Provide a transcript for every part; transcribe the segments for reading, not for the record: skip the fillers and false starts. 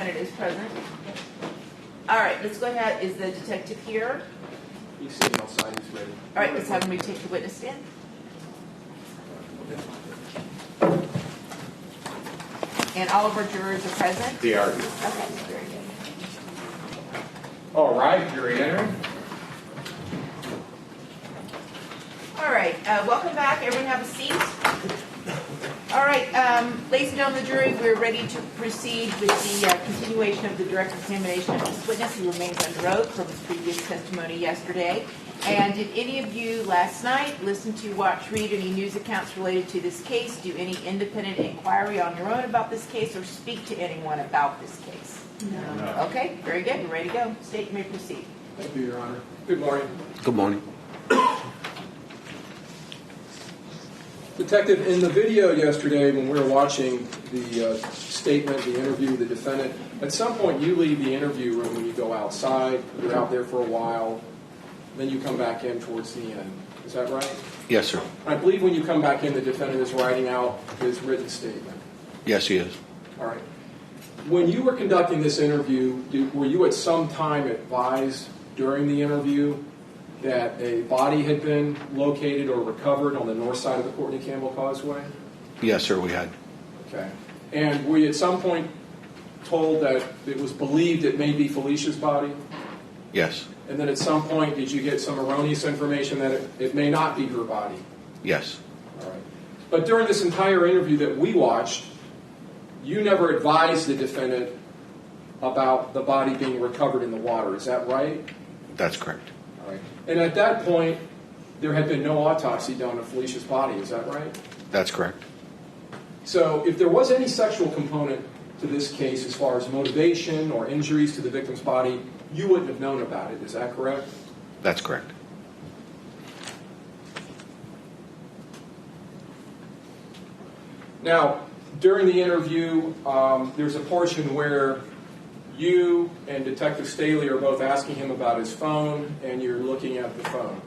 defendant is present? All right, let's go ahead. Is the detective here? He's sitting outside. He's ready. All right, let's have him retake the witness stand. And all of our jurors are present? They are. Okay, very good. All right, jury entering. All right, welcome back. Everyone have a seat. All right, ladies and gentlemen of the jury, we're ready to proceed with the continuation of the direct examination of this witness who remains under oath from his previous testimony yesterday. And did any of you last night listen to, watch, read any news accounts related to this case, do any independent inquiry on your own about this case, or speak to anyone about this case? No. Okay, very good. We're ready to go. State, you may proceed. Thank you, Your Honor. Good morning. Good morning. Detective, in the video yesterday when we were watching the statement, the interview with the defendant, at some point you leave the interview room when you go outside. You're out there for a while. Then you come back in towards the end. Is that right? Yes, sir. I believe when you come back in, the defendant is writing out his written statement. Yes, he is. All right. When you were conducting this interview, were you at some time advised during the interview that a body had been located or recovered on the north side of the Courtney Campbell Causeway? Yes, sir, we had. Okay. And were you at some point told that it was believed it may be Felicia's body? Yes. And then at some point, did you get some erroneous information that it may not be her body? Yes. All right. But during this entire interview that we watched, you never advised the defendant about the body being recovered in the water. Is that right? That's correct. All right. And at that point, there had been no autopsy done of Felicia's body. Is that right? That's correct. So if there was any sexual component to this case as far as motivation or injuries to the victim's body, you wouldn't have known about it. Is that correct? That's correct. Now, during the interview, there's a portion where you and Detective Staley are both asking him about his phone, and you're looking at the phone.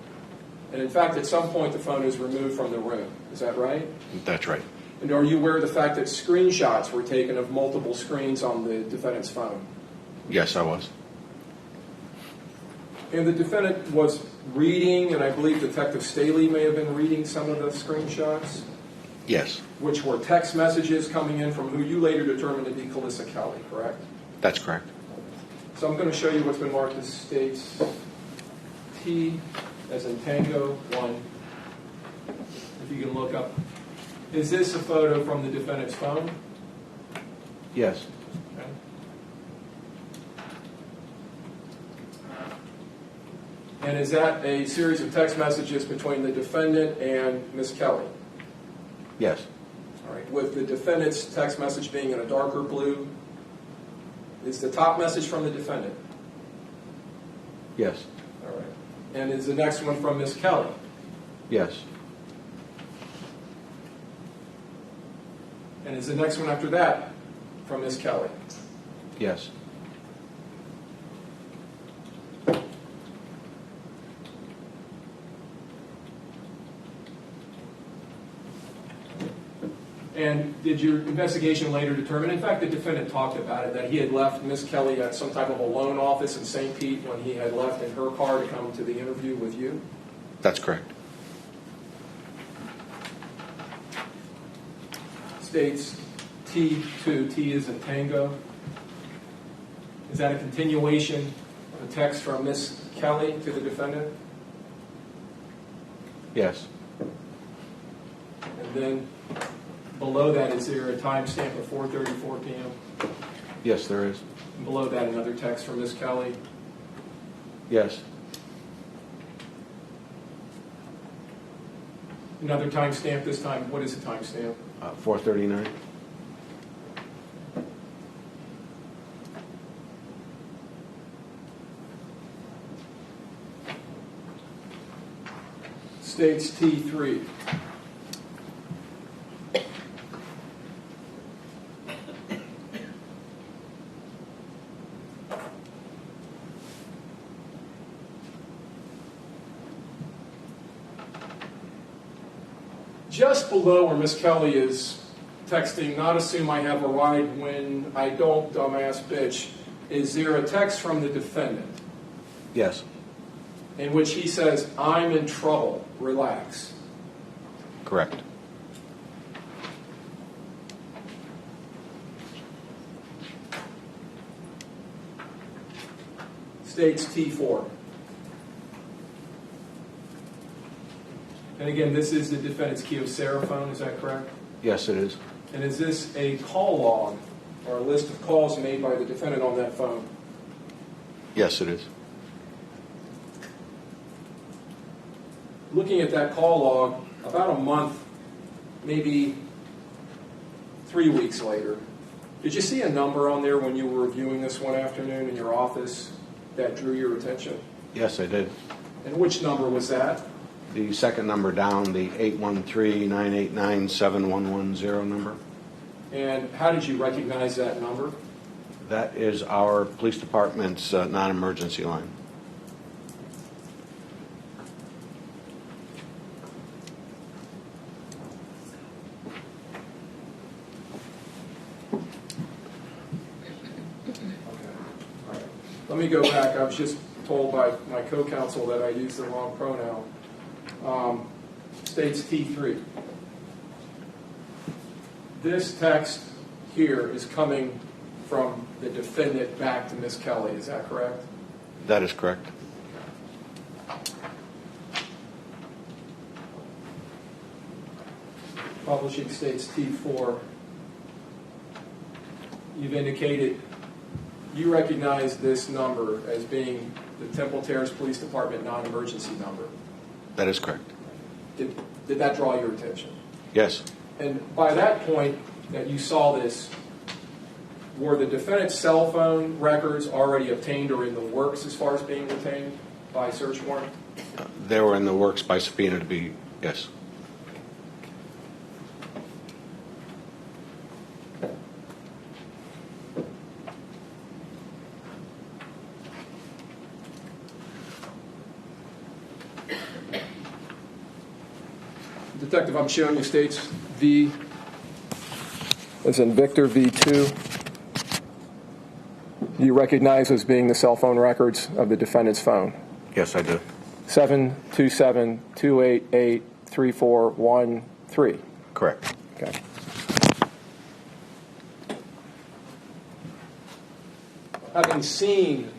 And in fact, at some point, the phone is removed from the room. Is that right? That's right. And are you aware of the fact that screenshots were taken of multiple screens on the defendant's phone? Yes, I was. And the defendant was reading, and I believe Detective Staley may have been reading some of the screenshots, Yes. which were text messages coming in from who you later determined to be Calissa Kelly, correct? That's correct. So I'm going to show you what's been marked as states T as in Tango 1. If you can look up. Is this a photo from the defendant's phone? Yes. Okay. And is that a series of text messages between the defendant and Miss Kelly? Yes. All right. With the defendant's text message being in a darker blue, is the top message from the defendant? Yes. All right. And is the next one from Miss Kelly? Yes. And is the next one after that from Miss Kelly? Yes. And did your investigation later determine, in fact, the defendant talked about it, that he had left Miss Kelly at some type of a loan office in St. Pete when he had left in her car to come to the interview with you? That's correct. States T2, T is in Tango. Is that a continuation of a text from Miss Kelly to the defendant? Yes. And then below that, is there a timestamp of 4:34 p.m.? Yes, there is. And below that, another text from Miss Kelly. Yes. Another timestamp this time. What is the timestamp? 4:39. States T3. Just below where Miss Kelly is texting, not assume I have a ride when I don't, dumbass bitch, is there a text from the defendant Yes. in which he says, I'm in trouble, relax? Correct. States T4. And again, this is the defendant's Kyocera phone, is that correct? Yes, it is. And is this a call log or a list of calls made by the defendant on that phone? Yes, it is. Looking at that call log, about a month, maybe 3 weeks later, did you see a number on there when you were reviewing this one afternoon in your office that drew your attention? Yes, I did. And which number was that? The second number down, the 813-989-7110 number. And how did you recognize that number? That is our police department's non-emergency line. Let me go back. I was just told by my co-counsel that I used the wrong pronoun. States T3. This text here is coming from the defendant back to Ms. Kelly. Is that correct? That is correct. Publishing States T4. You've indicated you recognize this number as being the Temple Terrace Police Department non-emergency number. That is correct. Did that draw your attention? Yes. And by that point that you saw this, were the defendant's cell phone records already obtained or in the works as far as being retained by search warrant? They were in the works by subpoena to be, yes. Detective, I'm showing you States V, as in Victor V2. You recognize as being the cell phone records of the defendant's phone? Yes, I do. 727-288-3413. Correct. Okay. Having seen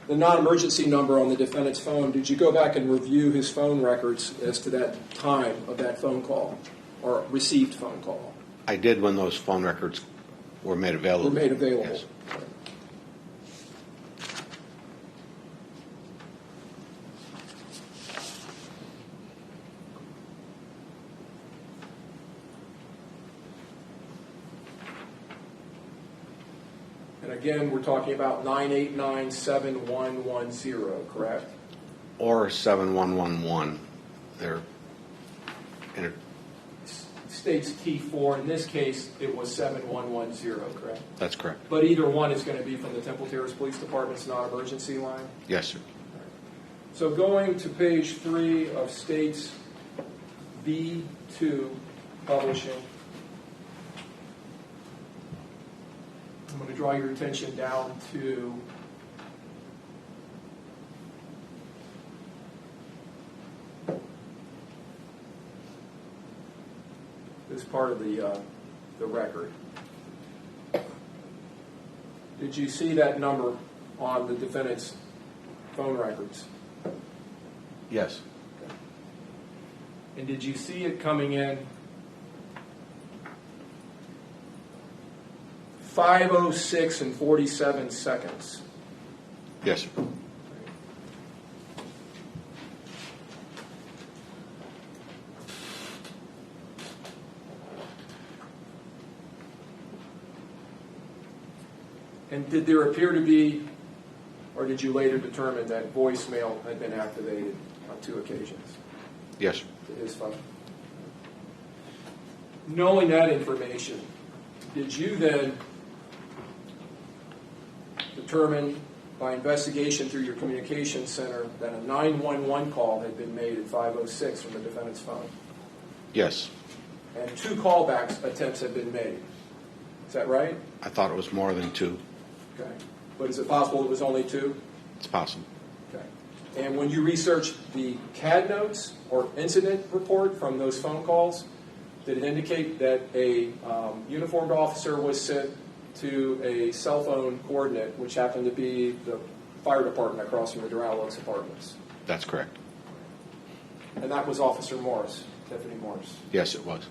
the non-emergency number on the defendant's phone, did you go back and review his phone records as to that time of that phone call or received phone call? I did when those phone records were made available. Were made available. Yes. And again, we're talking about 989-7110, correct? Or 7111. They're in States T4. In this case, it was 7110, correct? That's correct. But either one is going to be from the Temple Terrace Police Department's non-emergency line? Yes, sir. So going to page 3 of States B2 Publishing, I'm going to draw your attention down to this part of the record. Did you see that number on the defendant's phone records? Yes. And did you see it coming in 5:06 and 47 seconds? Yes, sir. And did there appear to be, or did you later determine that voicemail had been activated on 2 occasions Yes, sir. to his phone? Knowing that information, did you then determine by investigation through your communications center that a 911 call had been made at 5:06 from the defendant's phone? Yes. and 2 callbacks attempts have been made. Is that right? I thought it was more than 2. Okay. But is it possible it was only 2? It's possible. Okay. And when you researched the CAD notes or incident report from those phone calls, did it indicate that a uniformed officer was sent to a cell phone coordinate, which happened to be the fire department across from the Doral Oaks apartments? That's correct. And that was Officer Morris, Deputy Morris. Yes, it was.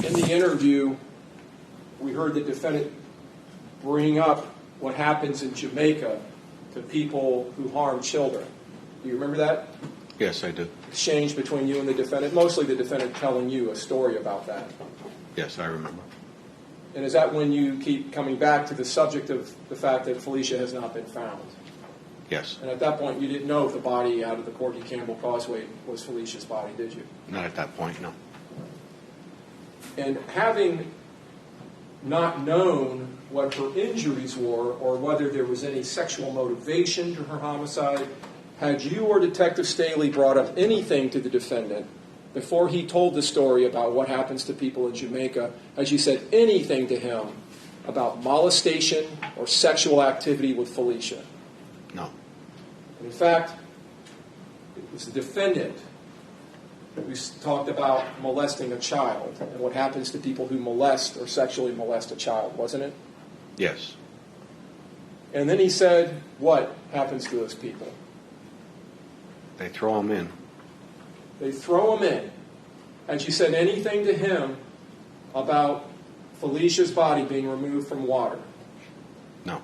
In the interview, we heard the defendant bring up what happens in Jamaica to people who harm children. Do you remember that Yes, I do. exchange between you and the defendant? Mostly the defendant telling you a story about that. Yes, I remember. And is that when you keep coming back to the subject of the fact that Felicia has not been found? Yes. And at that point, you didn't know if the body out of the Corky Campbell Causeway was Felicia's body, did you? Not at that point, no. And having not known what her injuries were or whether there was any sexual motivation to her homicide, had you or Detective Staley brought up anything to the defendant before he told the story about what happens to people in Jamaica, had you said anything to him about molestation or sexual activity with Felicia? No. In fact, it was the defendant who talked about molesting a child and what happens to people who molest or sexually molest a child, wasn't it? Yes. And then he said, what happens to those people? They throw them in. They throw him in. Had you said anything to him about Felicia's body being removed from water? No.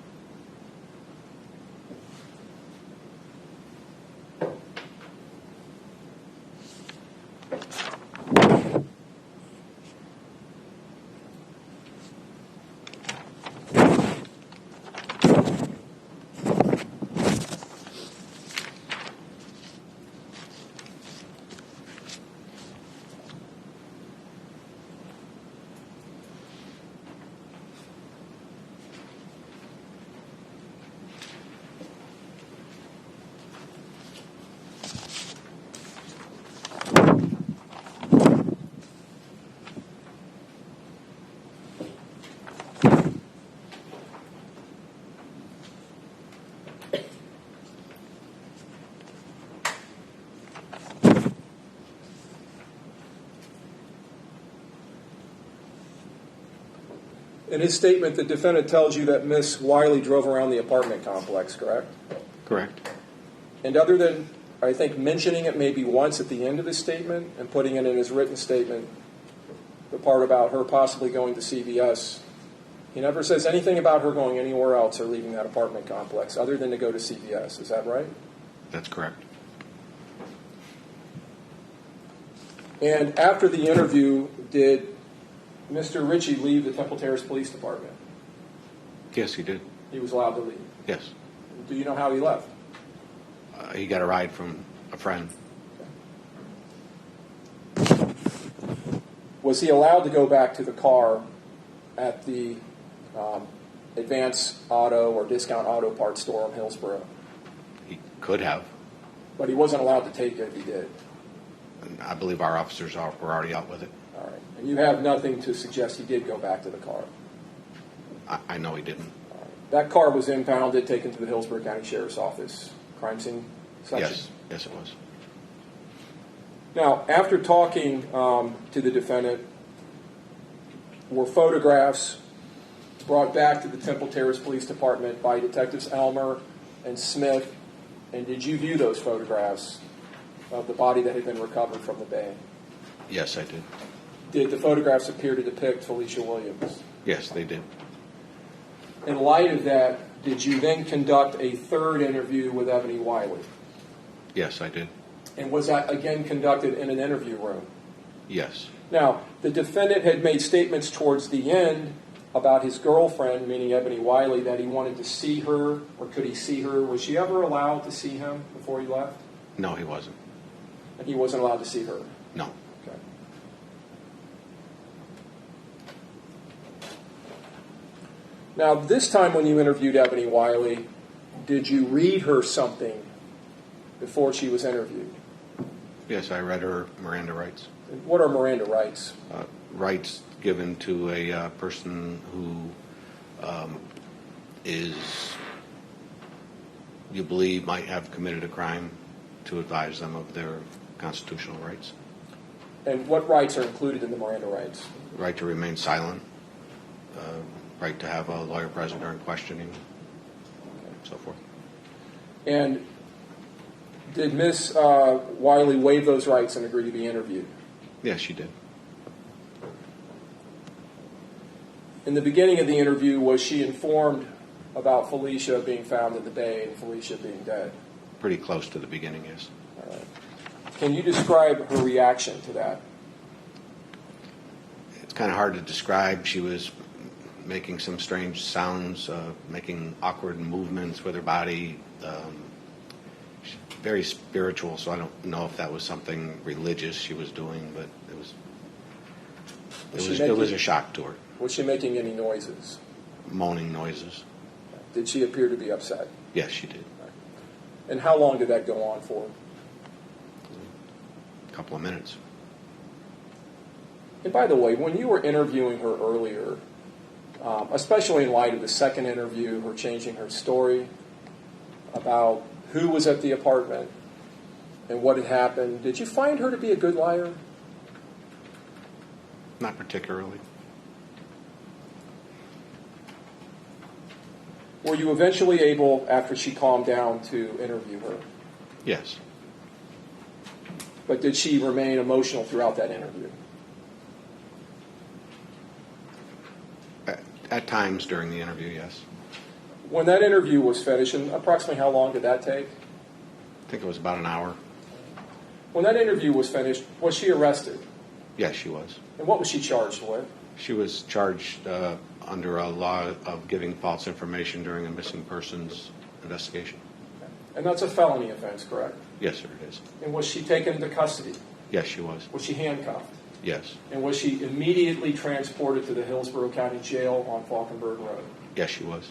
In his statement, the defendant tells you that Miss Wiley drove around the apartment complex, correct? Correct. And other than, I think, mentioning it maybe once at the end of his statement and putting it in his written statement, the part about her possibly going to CVS, he never says anything about her going anywhere else or leaving that apartment complex other than to go to CVS. Is that right? That's correct. And after the interview, did Mr. Ritchie leave the Temple Terrace Police Department? Yes, he did. He was allowed to leave. Yes. Do you know how he left? He got a ride from a friend. Was he allowed to go back to the car at the Advance Auto or Discount Auto Parts store in Hillsborough? He could have. But he wasn't allowed to take it if he did. And I believe our officers were already out with it. All right. And you have nothing to suggest he did go back to the car? I know he didn't. All right. That car was impounded, taken to the Hillsborough County Sheriff's Office crime scene section? Yes. Yes, it was. Now, after talking to the defendant, were photographs brought back to the Temple Terrace Police Department by Detectives Elmer and Smith, and did you view those photographs of the body that had been recovered from the bay? Yes, I did. Did the photographs appear to depict Felicia Williams? Yes, they did. In light of that, did you then conduct a third interview with Ebony Wiley? Yes, I did. And was that again conducted in an interview room? Yes. Now, the defendant had made statements towards the end about his girlfriend, meaning Ebony Wiley, that he wanted to see her, or could he see her? Was she ever allowed to see him before he left? No, he wasn't. And he wasn't allowed to see her? No. Okay. Now, this time when you interviewed Ebony Wiley, did you read her something before she was interviewed? Yes, I read her Miranda rights. What are Miranda rights? Rights given to a person who is, you believe, might have committed a crime, to advise them of their constitutional rights. And what rights are included in the Miranda rights? Right to remain silent, right to have a lawyer present during questioning, so forth. And did Ms. Wiley waive those rights and agree to be interviewed? Yes, she did. In the beginning of the interview, was she informed about Felicia being found in the bay and Felicia being dead? Pretty close to the beginning, yes. All right. Can you describe her reaction to that? It's kind of hard to describe. She was making some strange sounds, making awkward movements with her body. She's very spiritual, so I don't know if that was something religious she was doing, but it was a shock to her. Was she making any noises? Moaning noises. Did she appear to be upset? Yes, she did. And how long did that go on for? A couple of minutes. And by the way, when you were interviewing her earlier, especially in light of the second interview, her changing her story about who was at the apartment and what had happened, did you find her to be a good liar? Not particularly. Were you eventually able, after she calmed down, to interview her? Yes. But did she remain emotional throughout that interview? At times during the interview, yes. When that interview was finished, and approximately how long did that take? I think it was about an hour. When that interview was finished, was she arrested? Yes, she was. And what was she charged with? She was charged under a law of giving false information during a missing persons investigation. And that's a felony offense, correct? Yes, sir, it is. And was she taken into custody? Yes, she was. Was she handcuffed? Yes. And was she immediately transported to the Hillsborough County Jail on Falkenberg Road? Yes, she was.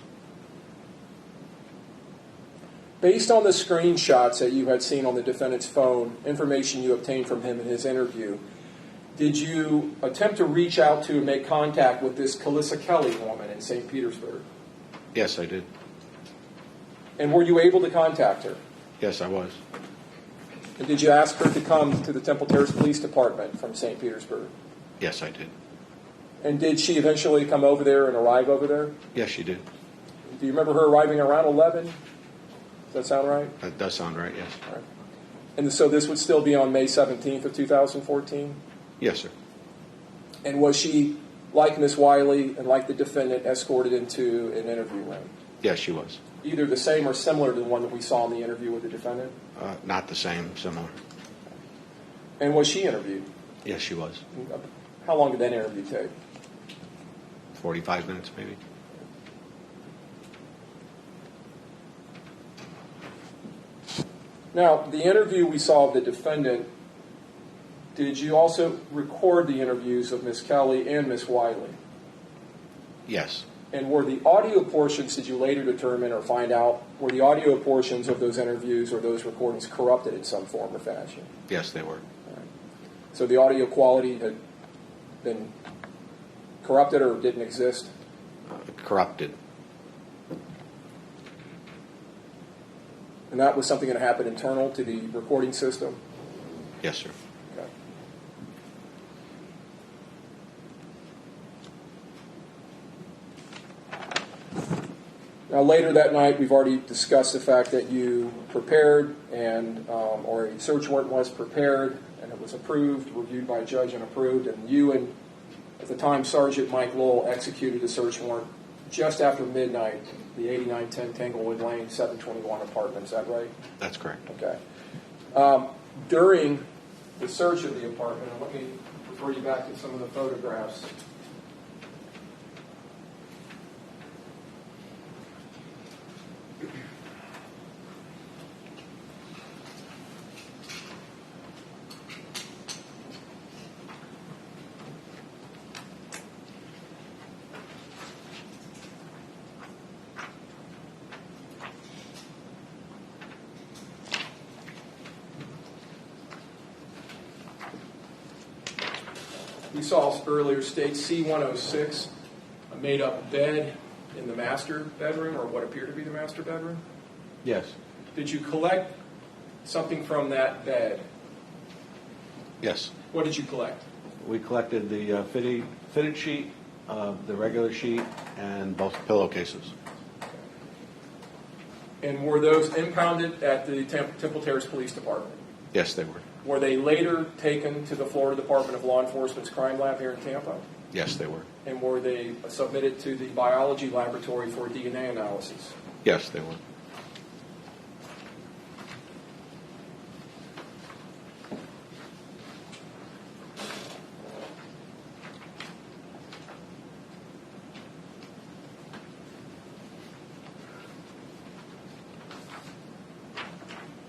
Based on the screenshots that you had seen on the defendant's phone, information you obtained from him in his interview, did you attempt to reach out to and make contact with this Calissa Kelly woman in St. Petersburg? Yes, I did. And were you able to contact her? Yes, I was. And did you ask her to come to the Temple Terrace Police Department from St. Petersburg? Yes, I did. And did she eventually come over there and arrive over there? Yes, she did. Do you remember her arriving around 11? Does that sound right? That does sound right, yes. All right. And so this would still be on May 17th of 2014? Yes, sir. And was she, like Ms. Wiley and like the defendant, escorted into an interview room? Yes, she was. Either the same or similar to the one that we saw in the interview with the defendant? Not the same, similar. And was she interviewed? Yes, she was. How long did that interview take? 45 minutes, maybe. Now, the interview we saw of the defendant, did you also record the interviews of Ms. Kelly and Ms. Wiley? Yes. And were the audio portions, did you later determine or find out, were the audio portions of those interviews or those recordings corrupted in some form or fashion? Yes, they were. All right. So the audio quality had been corrupted or didn't exist? Corrupted. And that was something that happened internal to the recording system? Yes, sir. Okay. Now, later that night, we've already discussed the fact that you prepared and, or a search warrant was prepared and it was approved, reviewed by a judge and approved, and you and, at the time, Sergeant Mike Lowell executed a search warrant just after midnight, the 8910 Tanglewood Lane, 721 apartment. Is that right? That's correct. Okay. During the search of the apartment, and let me refer you back to some of the photographs. we saw earlier state C-106, a made-up bed in the master bedroom, or what appeared to be the master bedroom. Yes. Did you collect something from that bed? Yes. What did you collect? We collected the fitted sheet, the regular sheet, and both pillowcases. And were those impounded at the Temple Terrace Police Department? Yes, they were. Were they later taken to the Florida Department of Law Enforcement's crime lab here in Tampa? Yes, they were. And were they submitted to the biology laboratory for DNA analysis? Yes, they were.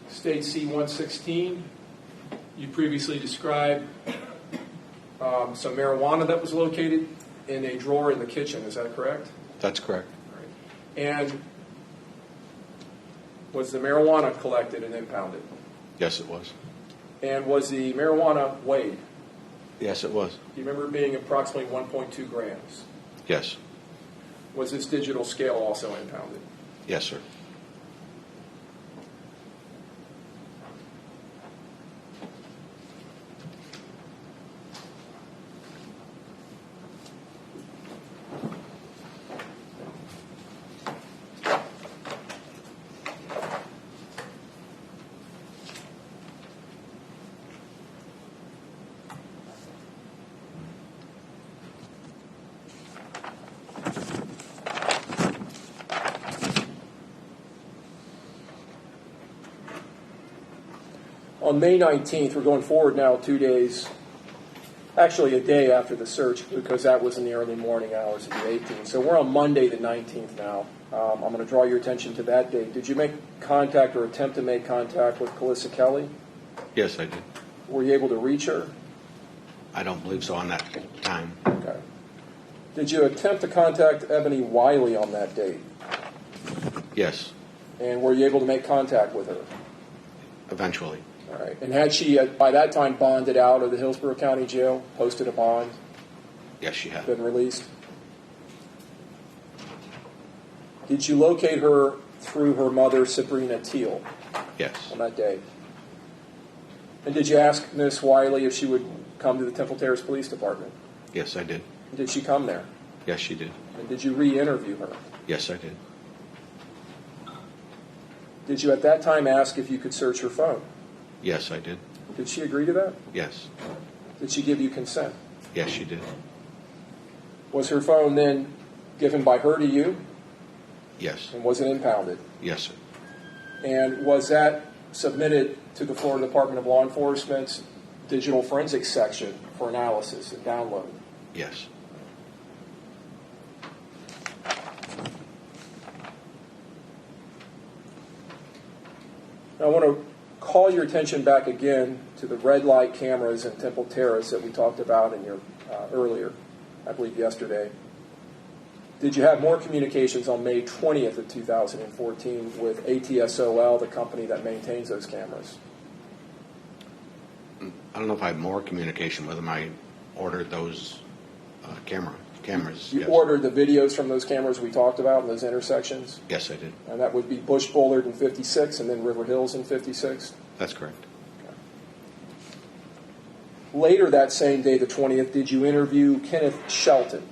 State C-116, you previously described some marijuana that was located in a drawer in the kitchen. Is that correct? That's correct. All right. And was the marijuana collected and impounded? Yes, it was. And was the marijuana weighed? Yes, it was. Do you remember it being approximately 1.2 grams? Yes. Was this digital scale also impounded? Yes, sir. On May 19th, we're going forward now 2 days, actually a day after the search, because that was in the early morning hours of the 18th. So we're on Monday the 19th now. I'm going to draw your attention to that date. Did you make contact or attempt to make contact with Calissa Kelly? Yes, I did. Were you able to reach her? I don't believe so on that time. Okay. Did you attempt to contact Ebony Wiley on that date? Yes, And were you able to make contact with her? eventually. All right. And had she, by that time, bonded out of the Hillsborough County Jail, posted a bond, Yes, she had. been released? Did you locate her through her mother, Sabrina Teal, Yes. on that day? And did you ask Miss Wiley if she would come to the Temple Terrace Police Department? Yes, I did. Did she come there? Yes, she did. And did you re-interview her? Yes, I did. Did you at that time ask if you could search her phone? Yes, I did. Did she agree to that? Yes. Did she give you consent? Yes, she did. Was her phone then given by her to you? Yes. And was it impounded? Yes, sir. And was that submitted to the Florida Department of Law Enforcement's digital forensics section for analysis and download? Yes. I want to call your attention back again to the red light cameras in Temple Terrace that we talked about in your earlier, I believe yesterday. Did you have more communications on May 20th of 2014 with ATSOL, the company that maintains those cameras? I don't know if I had more communication with them. I ordered those cameras. You Yes. ordered the videos from those cameras we talked about in those intersections? Yes, I did. And that would be Bush Bullard in 56 and then River Hills in 56? That's correct. Later that same day, the 20th, did you interview Kenneth Shelton?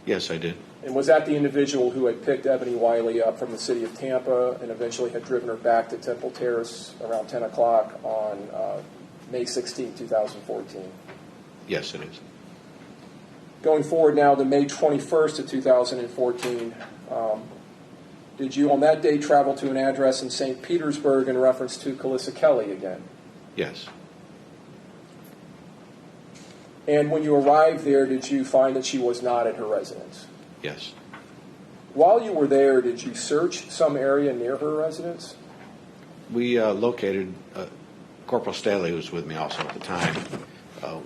Yes, I did. And was that the individual who had picked Ebony Wiley up from the city of Tampa and eventually had driven her back to Temple Terrace around 10 o'clock on May 16, 2014? Yes, it is. Going forward now to May 21st of 2014, did you on that day travel to an address in St. Petersburg in reference to Calissa Kelly again? Yes. And when you arrived there, did you find that she was not at her residence? Yes. While you were there, did you search some area near her residence? We located, Corporal Staley was with me also at the time.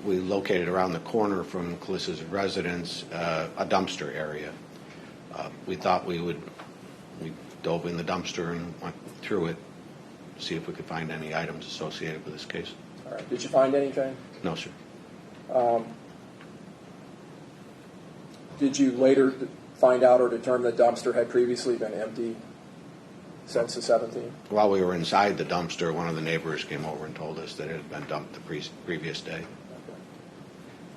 We located around the corner from Calissa's residence a dumpster area. We thought we dove in the dumpster and went through it to see if we could find any items associated with this case. All right. Did you find anything? No, sir. Did you later find out or determine the dumpster had previously been empty since the 17th? While we were inside the dumpster, one of the neighbors came over and told us that it had been dumped the previous day.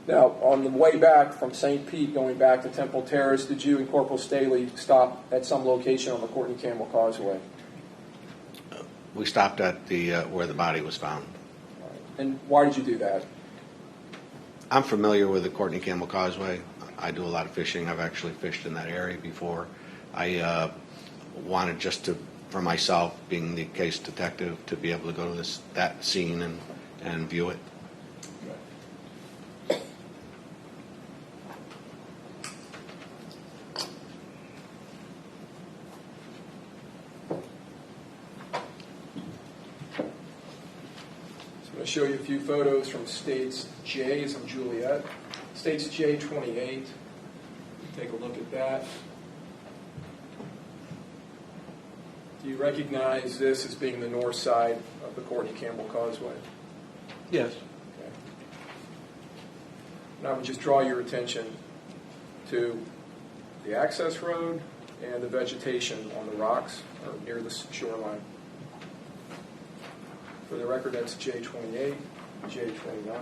Now, on the way back from St. Pete, going back to Temple Terrace, did you and Corporal Staley stop at some location on the Courtney Campbell Causeway? We stopped at the where the body was found. And why did you do that? I'm familiar with the Courtney Campbell Causeway. I do a lot of fishing. I've actually fished in that area before. I wanted just to, for myself, being the case detective, to be able to go to that scene and view it. I'm going to show you a few photos from States J's and Juliet. States J 28. Take a look at that. Do you recognize this as being the north side of the Courtney Campbell Causeway? Yes. Okay. And I would just draw your attention to the access road and the vegetation on the rocks or near the shoreline. For the record, that's J28, J29.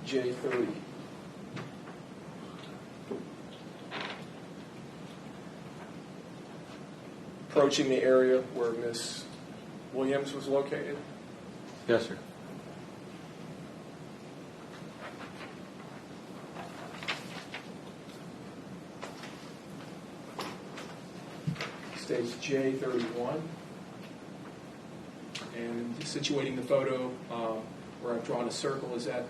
J30. Approaching the area where Miss Williams was located. Yes, sir. Stage J31. And situating the photo where I've drawn a circle, is that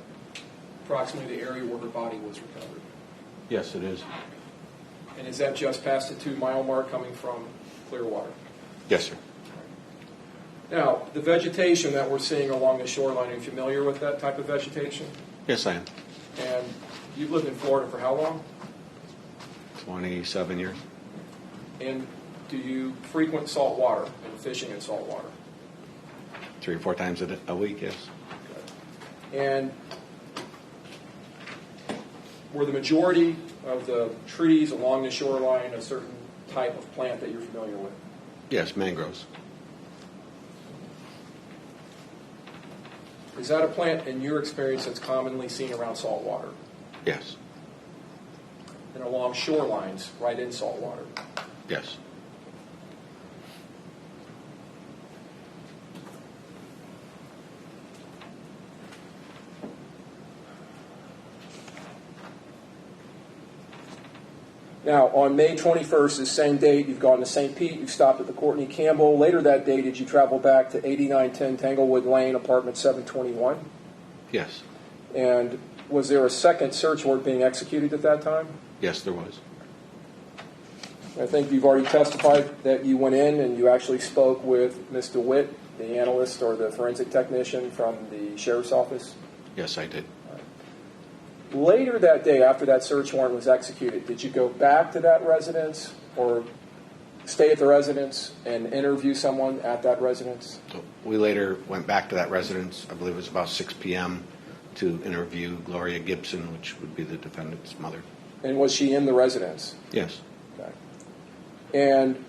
approximately the area where her body was recovered? Yes, it is. And is that just past the 2 mile mark coming from Clearwater? Yes, sir. Now, the vegetation that we're seeing along the shoreline, are you familiar with that type of vegetation? Yes, I am. And you've lived in Florida for how long? 27 years. And do you frequent salt water and fishing in salt water? 3 or 4 times a week, yes. Okay. And were the majority of the trees along the shoreline a certain type of plant that you're familiar with? Yes, mangroves. Is that a plant, in your experience, that's commonly seen around salt water? Yes. And along shorelines, right in salt water? Yes. Now, on May 21st, the same date, you've gone to St. Pete, you've stopped at the Courtney Campbell. Later that day, did you travel back to 8910 Tanglewood Lane, apartment 721? Yes. And was there a second search warrant being executed at that time? Yes, there was. I think you've already testified that you went in and you actually spoke with Ms. DeWitt, the analyst or the forensic technician from the sheriff's office? Yes, I did. Later that day, after that search warrant was executed, did you go back to that residence or stay at the residence and interview someone at that residence? So we later went back to that residence, I believe it was about 6 p.m., to interview Gloria Gibson, which would be the defendant's mother. And was she in the residence? Yes. Okay. And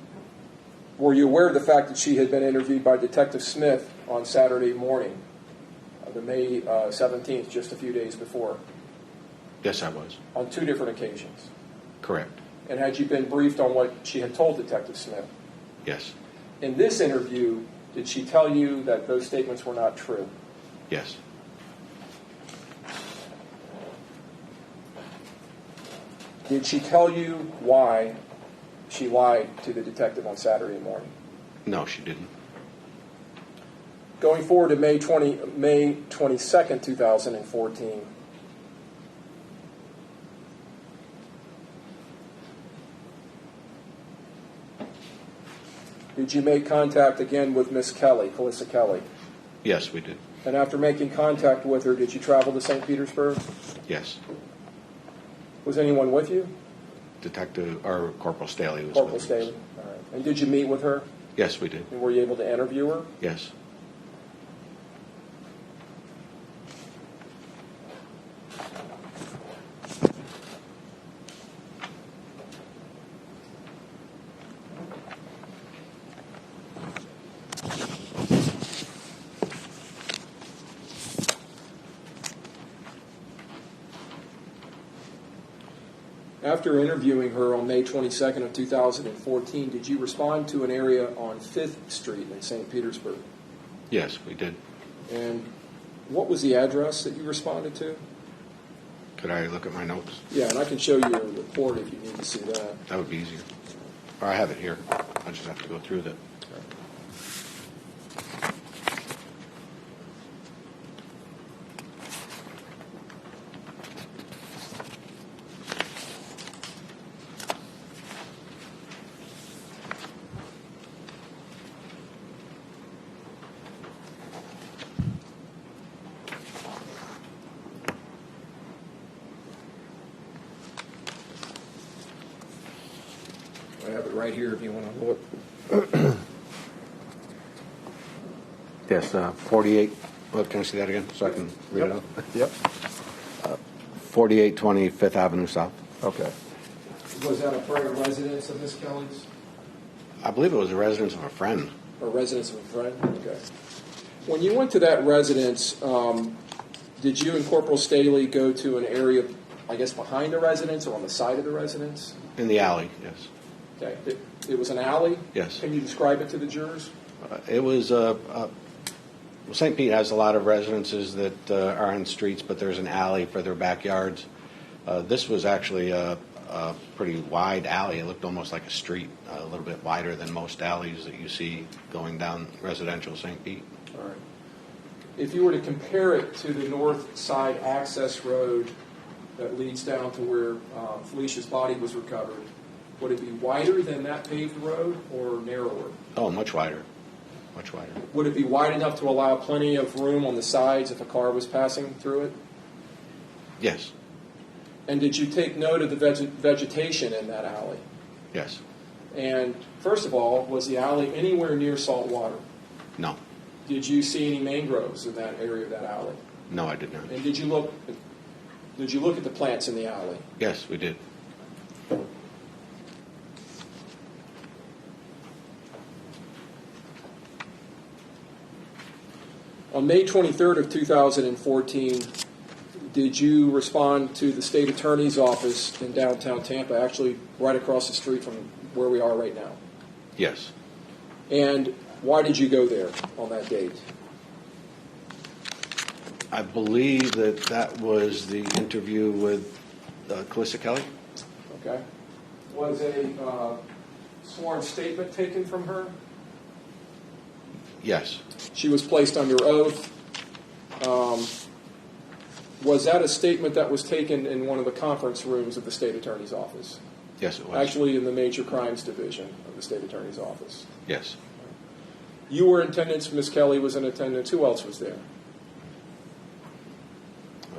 were you aware of the fact that she had been interviewed by Detective Smith on Saturday morning, the May 17th, just a few days before? Yes, I was. On 2 different occasions. Correct. And had you been briefed on what she had told Detective Smith? Yes. In this interview, did she tell you that those statements were not true? Yes. Did she tell you why she lied to the detective on Saturday morning? No, she didn't. Going forward to May 22nd, 2014, did you make contact again with Miss Kelly, Calissa Kelly? Yes, we did. And after making contact with her, did you travel to St. Petersburg? Yes. Was anyone with you? Detective or Corporal Staley was Corporal with us. Staley. All right. And did you meet with her? Yes, we did. And were you able to interview her? Yes. After interviewing her on May 22nd of 2014, did you respond to an area on 5th Street in St. Petersburg? Yes, we did. And what was the address that you responded to? Could I look at my notes? Yeah, and I can show you a report if you need to see that. That would be easier. Or I have it here. I just have to go through that. I have it right here if you want to look. Yes, 48. Well, can I see that again so I can read it out? Yep. 4820 Fifth Avenue South. Okay. Was that a prior residence of Miss Kelly's? I believe it was a residence of a friend. Or residence of a friend? Okay. When you went to that residence, did you and Corporal Staley go to an area, I guess, behind the residence or on the side of the residence? In the alley, yes. Okay. It was an alley? Yes. Can you describe it to the jurors? It was, St. Pete has a lot of residences that are on streets, but there's an alley for their backyards. This was actually a pretty wide alley. It looked almost like a street, a little bit wider than most alleys that you see going down residential St. Pete. All right. If you were to compare it to the north side access road that leads down to where Felicia's body was recovered, would it be wider than that paved road or narrower? Oh, much wider. Much wider. Would it be wide enough to allow plenty of room on the sides if a car was passing through it? Yes. And did you take note of the vegetation in that alley? Yes. And first of all, was the alley anywhere near salt water? No. Did you see any mangroves in that area of that alley? No, I did not. And did you look at the plants in the alley? Yes, we did. On May 23rd of 2014, did you respond to the state attorney's office in downtown Tampa, actually right across the street from where we are right now? Yes. And why did you go there on that date? I believe that was the interview with Calissa Kelly. Okay. Was a sworn statement taken from her? Yes. She was placed under oath. Was that a statement that was taken in one of the conference rooms of the state attorney's office? Yes, it was. Actually, in the major crimes division of the state attorney's office. Yes. You were in attendance. Miss Kelly was in attendance. Who else was there?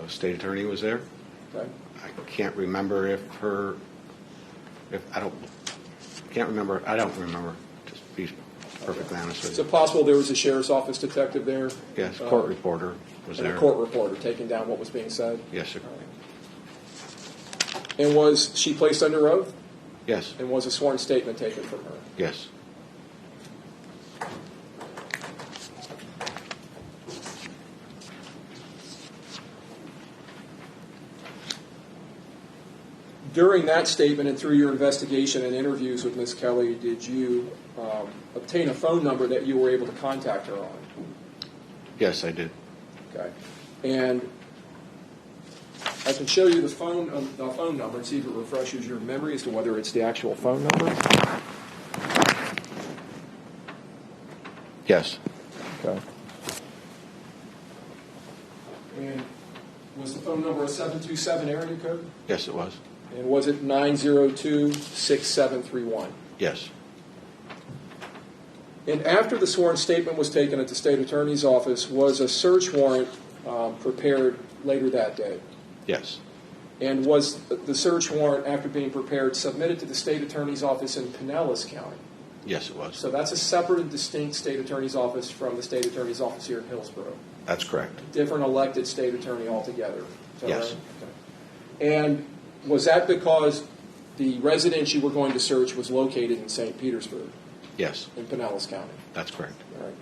State attorney was there. Okay. I can't remember I don't remember, just be perfectly honest with Is you. it possible there was a sheriff's office detective there? Yes, court reporter was And there. a court reporter taking down what was being said? Yes, sir. And was she placed under oath? Yes, And was a sworn statement taken from her? yes. During that statement and through your investigation and interviews with Miss Kelly, did you obtain a phone number that you were able to contact her on? Yes, I did. Okay. And I can show you the phone number and see if it refreshes your memory as to whether it's the actual phone number. Yes. Okay. And was the phone number a 727 area code? Yes, it was. And was it 902-6731? Yes. And after the sworn statement was taken at the state attorney's office, was a search warrant prepared later that day? Yes. And was the search warrant, after being prepared, submitted to the state attorney's office in Pinellas County? Yes, it was. So that's a separate and distinct state attorney's office from the state attorney's office here in Hillsborough. That's correct. Different elected state attorney altogether. Is that Yes. right? Okay. And was that because the residence you were going to search was located in St. Petersburg, Yes, in Pinellas County? that's correct. All right.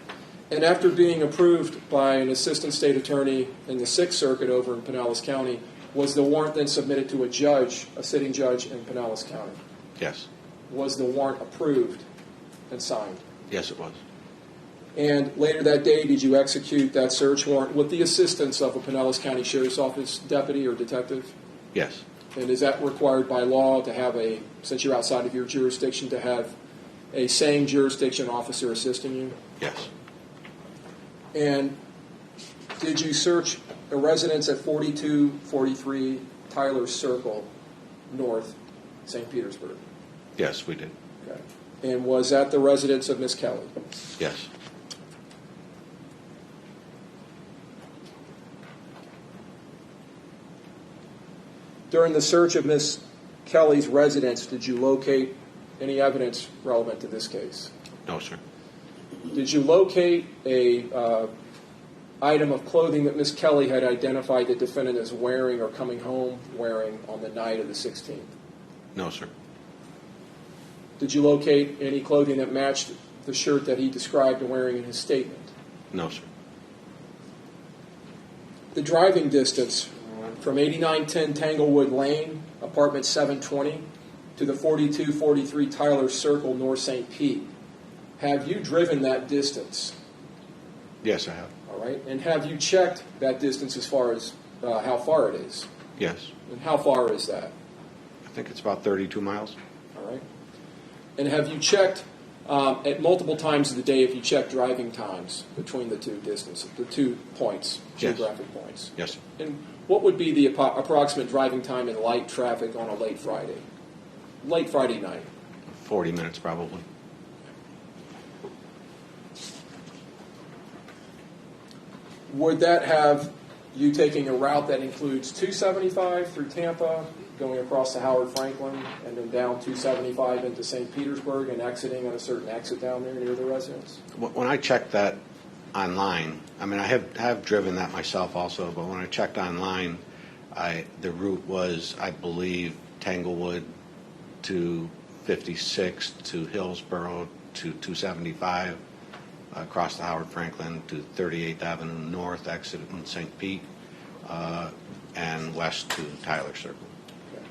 And after being approved by an assistant state attorney in the Sixth Circuit over in Pinellas County, was the warrant then submitted to a judge, a sitting judge in Pinellas County? Yes. Was the warrant approved and signed? Yes, it was. And later that day, did you execute that search warrant with the assistance of a Pinellas County Sheriff's Office deputy or detective? Yes. And is that required by law to have a, since you're outside of your jurisdiction, to have a same jurisdiction officer assisting you? Yes. And did you search a residence at 4243 Tyler Circle North, St. Petersburg? Yes, we did. Okay. And was that the residence of Miss Kelly? Yes. During the search of Miss Kelly's residence, did you locate any evidence relevant to this case? No, sir. Did you locate a item of clothing that Miss Kelly had identified the defendant as wearing or coming home wearing on the night of the 16th? No, sir. Did you locate any clothing that matched the shirt that he described wearing in his statement? No, sir. The driving distance from 8910 Tanglewood Lane, apartment 720, to the 4243 Tyler Circle, North St. Pete. Have you driven that distance? Yes, I have. All right. And have you checked that distance as far as how far it is? Yes. And how far is that? I think it's about 32 miles. All right. And have you checked at multiple times of the day, if you check driving times between the two distances, the 2 points, Yes. geographic points? Yes, sir. And what would be the approximate driving time in light traffic on a late Friday night? 40 minutes probably. Would that have you taking a route that includes 275 through Tampa, going across to Howard Franklin, and then down 275 into St. Petersburg and exiting at a certain exit down there near the residence? When I checked that online, I mean, I have driven that myself also, but when I checked online, the route was, I believe, Tanglewood to 56 to Hillsborough to 275, across to Howard Franklin to 38th Avenue North, exit in St. Pete, and west to Tyler Circle. Okay.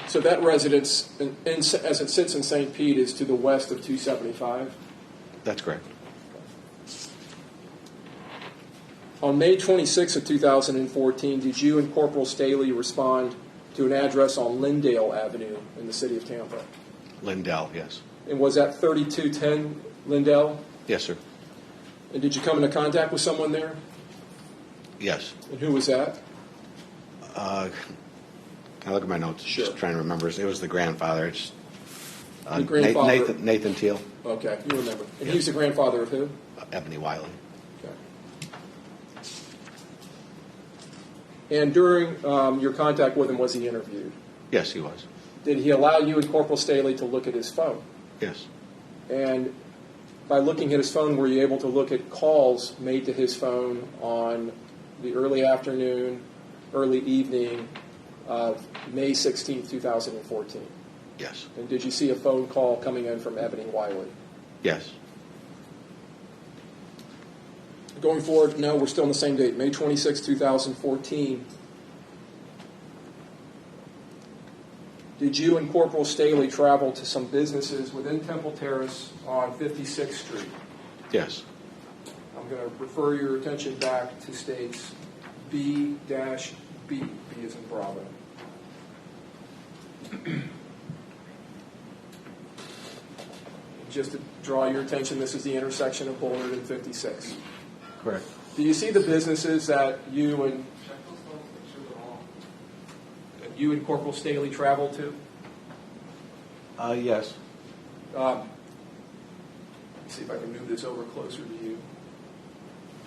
So that residence, as it sits in St. Pete, is to the west of 275? That's correct. On May 26 of 2014, did you and Corporal Staley respond to an address on Lindale Avenue in the city of Tampa? Lindell, yes. And was that 3210 Lindell? Yes, sir. And did you come into contact with someone there? Yes. And who was that? I look at my notes. Sure. Just trying to remember. It was the grandfather. It's The grandfather. Nathan Teal, Okay, you remember. And Yes. he was the grandfather of who? Ebony Wiley. Okay. And during your contact with him, was he interviewed? Yes, he was. Did he allow you and Corporal Staley to look at his phone? Yes. And by looking at his phone, were you able to look at calls made to his phone on the early afternoon, early evening of May 16, 2014? Yes. And did you see a phone call coming in from Ebony Wiley? Yes. Going forward, no, we're still on the same date, May 26, 2014. Did you and Corporal Staley travel to some businesses within Temple Terrace on 56th Street? Yes. I'm going to refer your attention back to states B-B. B is in Bravo. Just to draw your attention, this is the intersection of Bullard and 56. Correct. Do you see the businesses that you and Corporal Staley traveled to? Yes. Let's see if I can move this over closer to you.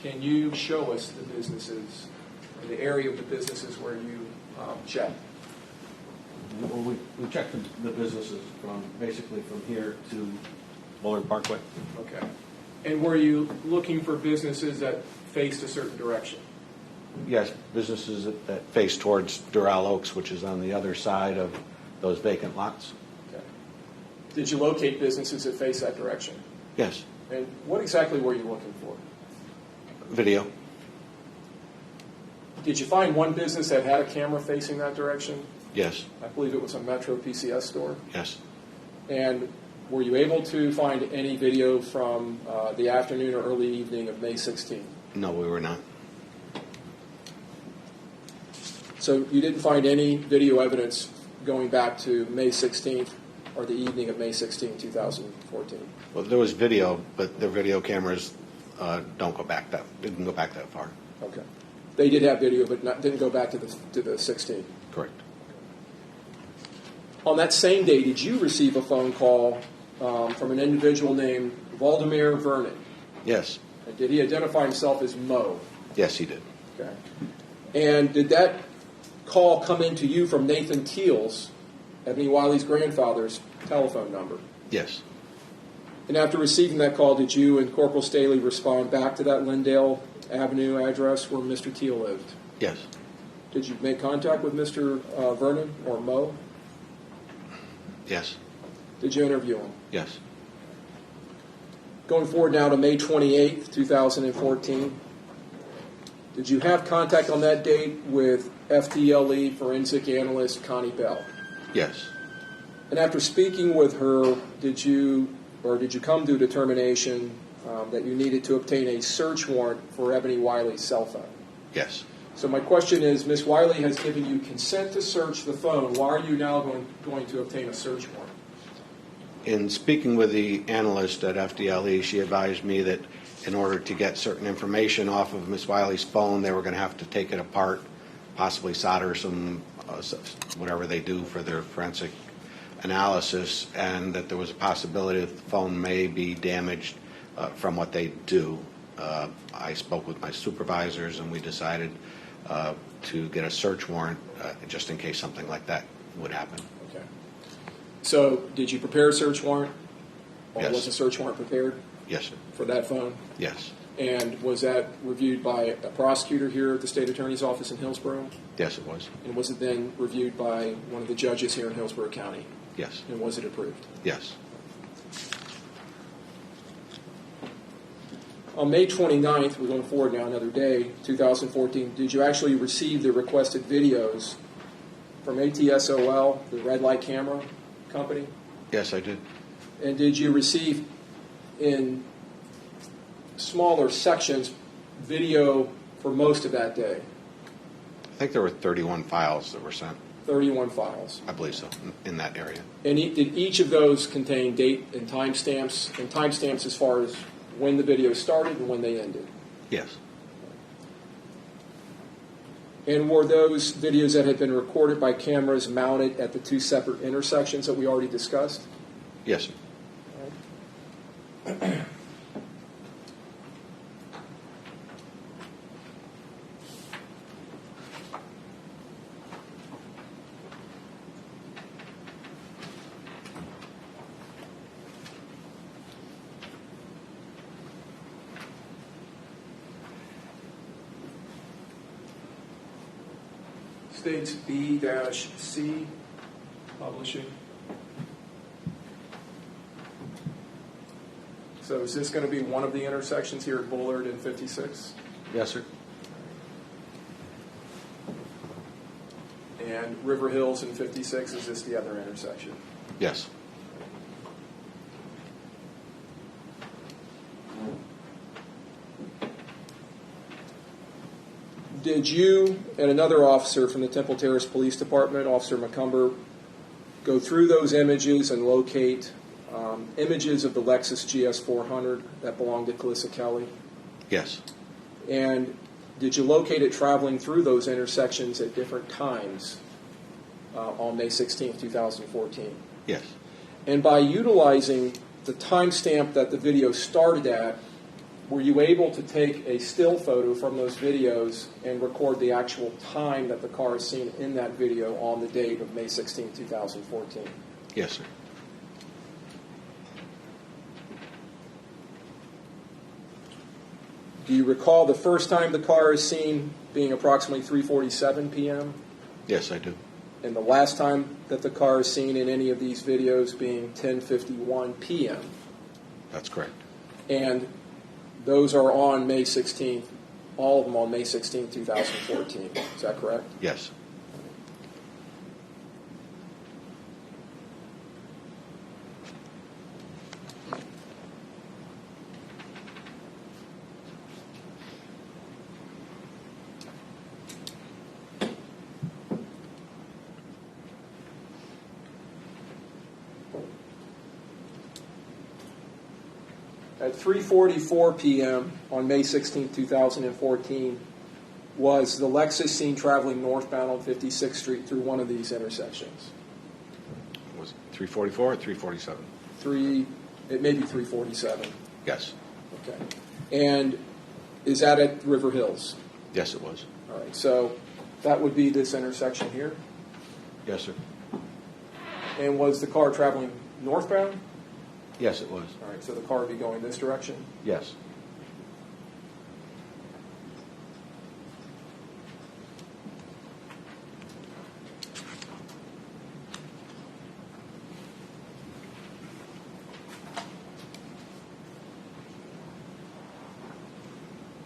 Can you show us the businesses, or the area of the businesses where you checked? Well, we checked the businesses basically from here to Bullard Parkway. Okay. And were you looking for businesses that faced a certain direction? Yes, businesses that face towards Doral Oaks, which is on the other side of those vacant lots. Okay. Did you locate businesses that face that direction? Yes. And what exactly were you looking for? Video. Did you find one business that had a camera facing that direction? Yes. I believe it was a Metro PCS store. Yes. And were you able to find any video from the afternoon or early evening of May 16th? No, we were not. So you didn't find any video evidence going back to May 16th or the evening of May 16th, 2014? Well, there was video, but the video cameras didn't go back that far. Okay. They did have video, but didn't go back to the 16th. Correct. On that same day, did you receive a phone call from an individual named Valdemar Vernon? Yes. And did he identify himself as Mo? Yes, he did. Okay. And did that call come into you from Nathan Teal's, Ebony Wiley's grandfather's, telephone number? Yes. And after receiving that call, did you and Corporal Staley respond back to that Lindale Avenue address where Mr. Teal lived? Yes. Did you make contact with Mr. Vernon or Mo? Yes. Did you interview him? Yes. Going forward now to May 28th, 2014, did you have contact on that date with FDLE forensic analyst Connie Bell? Yes. And after speaking with her, did you come to a determination that you needed to obtain a search warrant for Ebony Wiley's cell phone? Yes. So my question is, Ms. Wiley has given you consent to search the phone. Why are you now going to obtain a search warrant? In speaking with the analyst at FDLE, she advised me that in order to get certain information off of Ms. Wiley's phone, they were going to have to take it apart, possibly solder some, whatever they do for their forensic analysis, and that there was a possibility that the phone may be damaged from what they do. I spoke with my supervisors, and we decided to get a search warrant just in case something like that would happen. Okay. So did you prepare a search warrant? Or Yes. was a search warrant prepared Yes, sir. for that phone? Yes. And was that reviewed by a prosecutor here at the State Attorney's Office in Hillsborough? Yes, it was. And was it then reviewed by one of the judges here in Hillsborough County? Yes. And was it approved? Yes. On May 29th, we're going forward now another day, 2014, did you actually receive the requested videos from ATSOL, the red light camera company? Yes, I did. And did you receive in smaller sections video for most of that day? I think there were 31 files that were sent. 31 files. I believe so, in that area. And did each of those contain date and timestamps as far as when the video started and when they ended? Yes. And were those videos that had been recorded by cameras mounted at the two separate intersections that we already discussed? Yes, sir. States B-C publishing. So is this going to be one of the intersections here at Bullard and 56? Yes, sir. And River Hills and 56, is this the other intersection? Yes. Did you and another officer from the Temple Terrace Police Department, Officer McCumber, go through those images and locate images of the Lexus GS400 that belonged to Calissa Kelly? Yes. And did you locate it traveling through those intersections at different times on May 16, 2014? Yes. And by utilizing the timestamp that the video started at, were you able to take a still photo from those videos and record the actual time that the car is seen in that video on the date of May 16, 2014? Yes, sir. Do you recall the first time the car is seen being approximately 3:47 p.m.? Yes, I do. And the last time that the car is seen in any of these videos being 10:51 p.m.? That's correct. And those are on May 16th, all of them on May 16, 2014. Is that correct? Yes. At 3:44 p.m. on May 16, 2014, was the Lexus seen traveling northbound on 56th Street through one of these intersections? Was it 344 or 347? It may be 347. Yes. Okay. And is that at River Hills? Yes, it was. All right. So that would be this intersection here. Yes, sir. And was the car traveling northbound? Yes, it was. All right. So the car would be going this direction? Yes.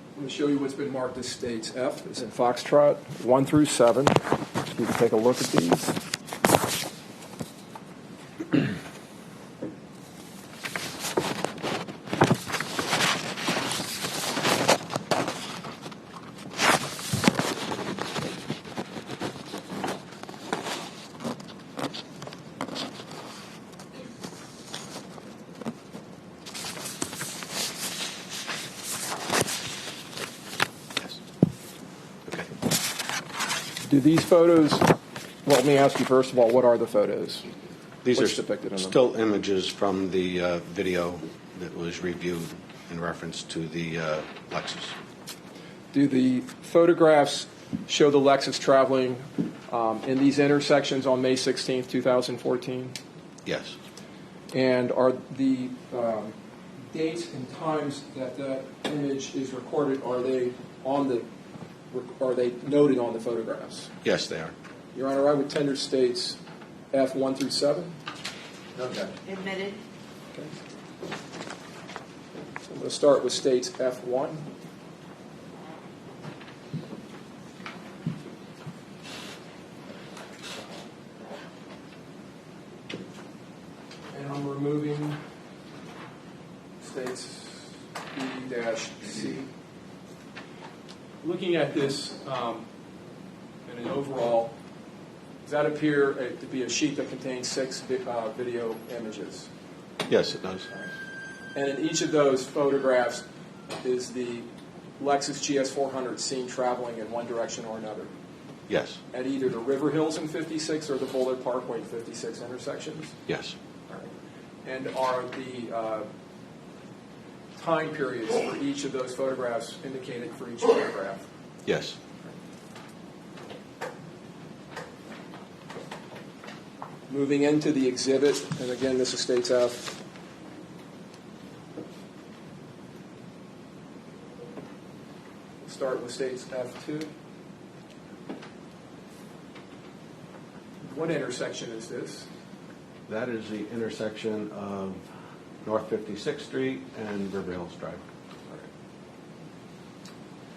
I'm going to show you what's been marked as states. F is in Foxtrot, 1 through 7. You can take a look at these. Yes. Okay. Do these photos, well, let me ask you first of all, what are the photos? These What's are depicted in them? still images from the video that was reviewed in reference to the Lexus. Do the photographs show the Lexus traveling in these intersections on May 16th, 2014? Yes. And are the dates and times that that image is recorded, are they noted on the photographs? Yes, they are. Your Honor, I would tender states F 1 through 7. Okay. Admitted. Okay. So I'm going to start with states F1. And I'm removing states B-C. Looking at this in an overall, does that appear to be a sheet that contains 6 video images? Yes, it does. And in each of those photographs is the Lexus GS400 seen traveling in one direction or another Yes. at either the River Hills in 56 or the Bullard Parkway in 56 intersections? Yes. All right. And are the time periods for each of those photographs indicated for each photograph? Yes. Moving into the exhibit, and again, this is states F. We'll start with states F2. What intersection is this? That is the intersection of North 56th Street and River Hills Drive. All right.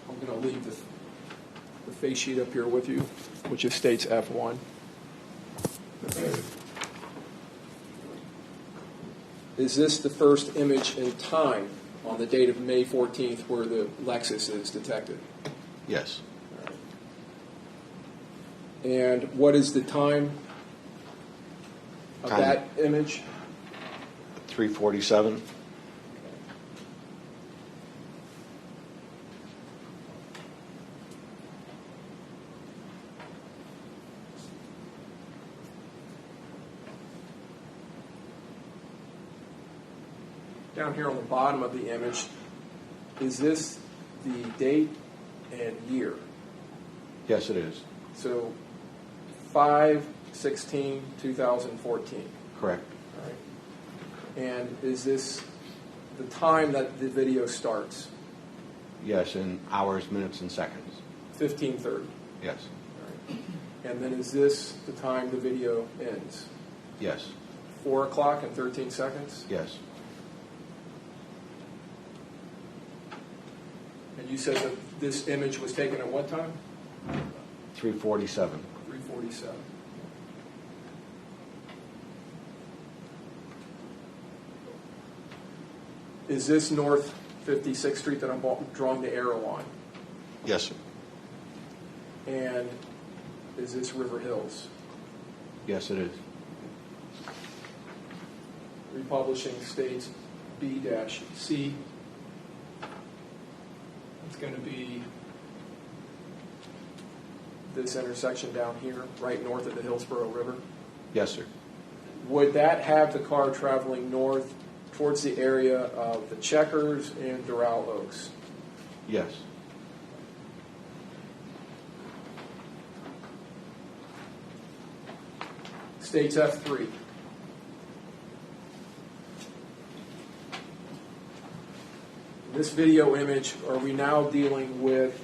I'm going to leave the face sheet up here with you, which is states F1. Is this the first image in time on the date of May 14th where the Lexus is detected? Yes. And what is the time of Time. that image? 347. Down here on the bottom of the image, is this the date and year? Yes, it is. So 5/16/2014. Correct. All right. And is this the time that the video starts? Yes, in hours, minutes, and seconds. 15:30. Yes. All right. And then is this the time the video ends? Yes. 4 o'clock and 13 seconds? Yes. And you said that this image was taken at what time? 3:47. 3:47. Is this North 56th Street that I'm drawing the arrow on? Yes, sir. And is this River Hills? Yes, it is. Republishing states B-C. It's going to be this intersection down here, right north of the Hillsborough River. Yes, sir. Would that have the car traveling north towards the area of the Checkers and Doral Oaks? Yes. States F3. This video image, are we now dealing with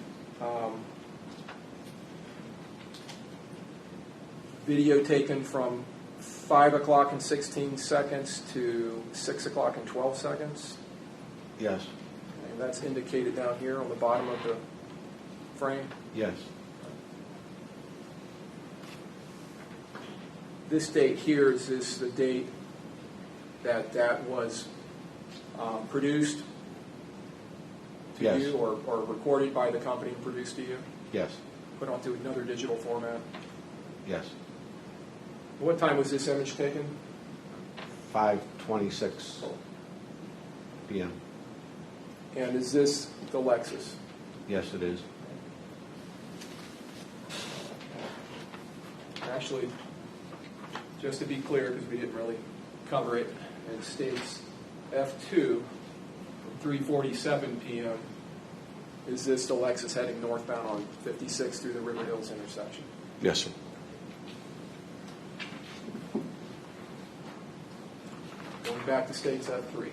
video taken from 5 o'clock and 16 seconds to 6 o'clock and 12 seconds? Yes. And that's indicated down here on the bottom of the frame. Yes. This date here, is this the date that that was produced to Yes. you or recorded by the company and produced to you? Yes. Put onto another digital format? Yes. What time was this image taken? 5:26 p.m. And is this the Lexus? Yes, it is. Actually, just to be clear, because we didn't really cover it, it states F2 from 3:47 p.m. Is this the Lexus heading northbound on 56 through the River Hills intersection? Yes, sir. Going back to states F3.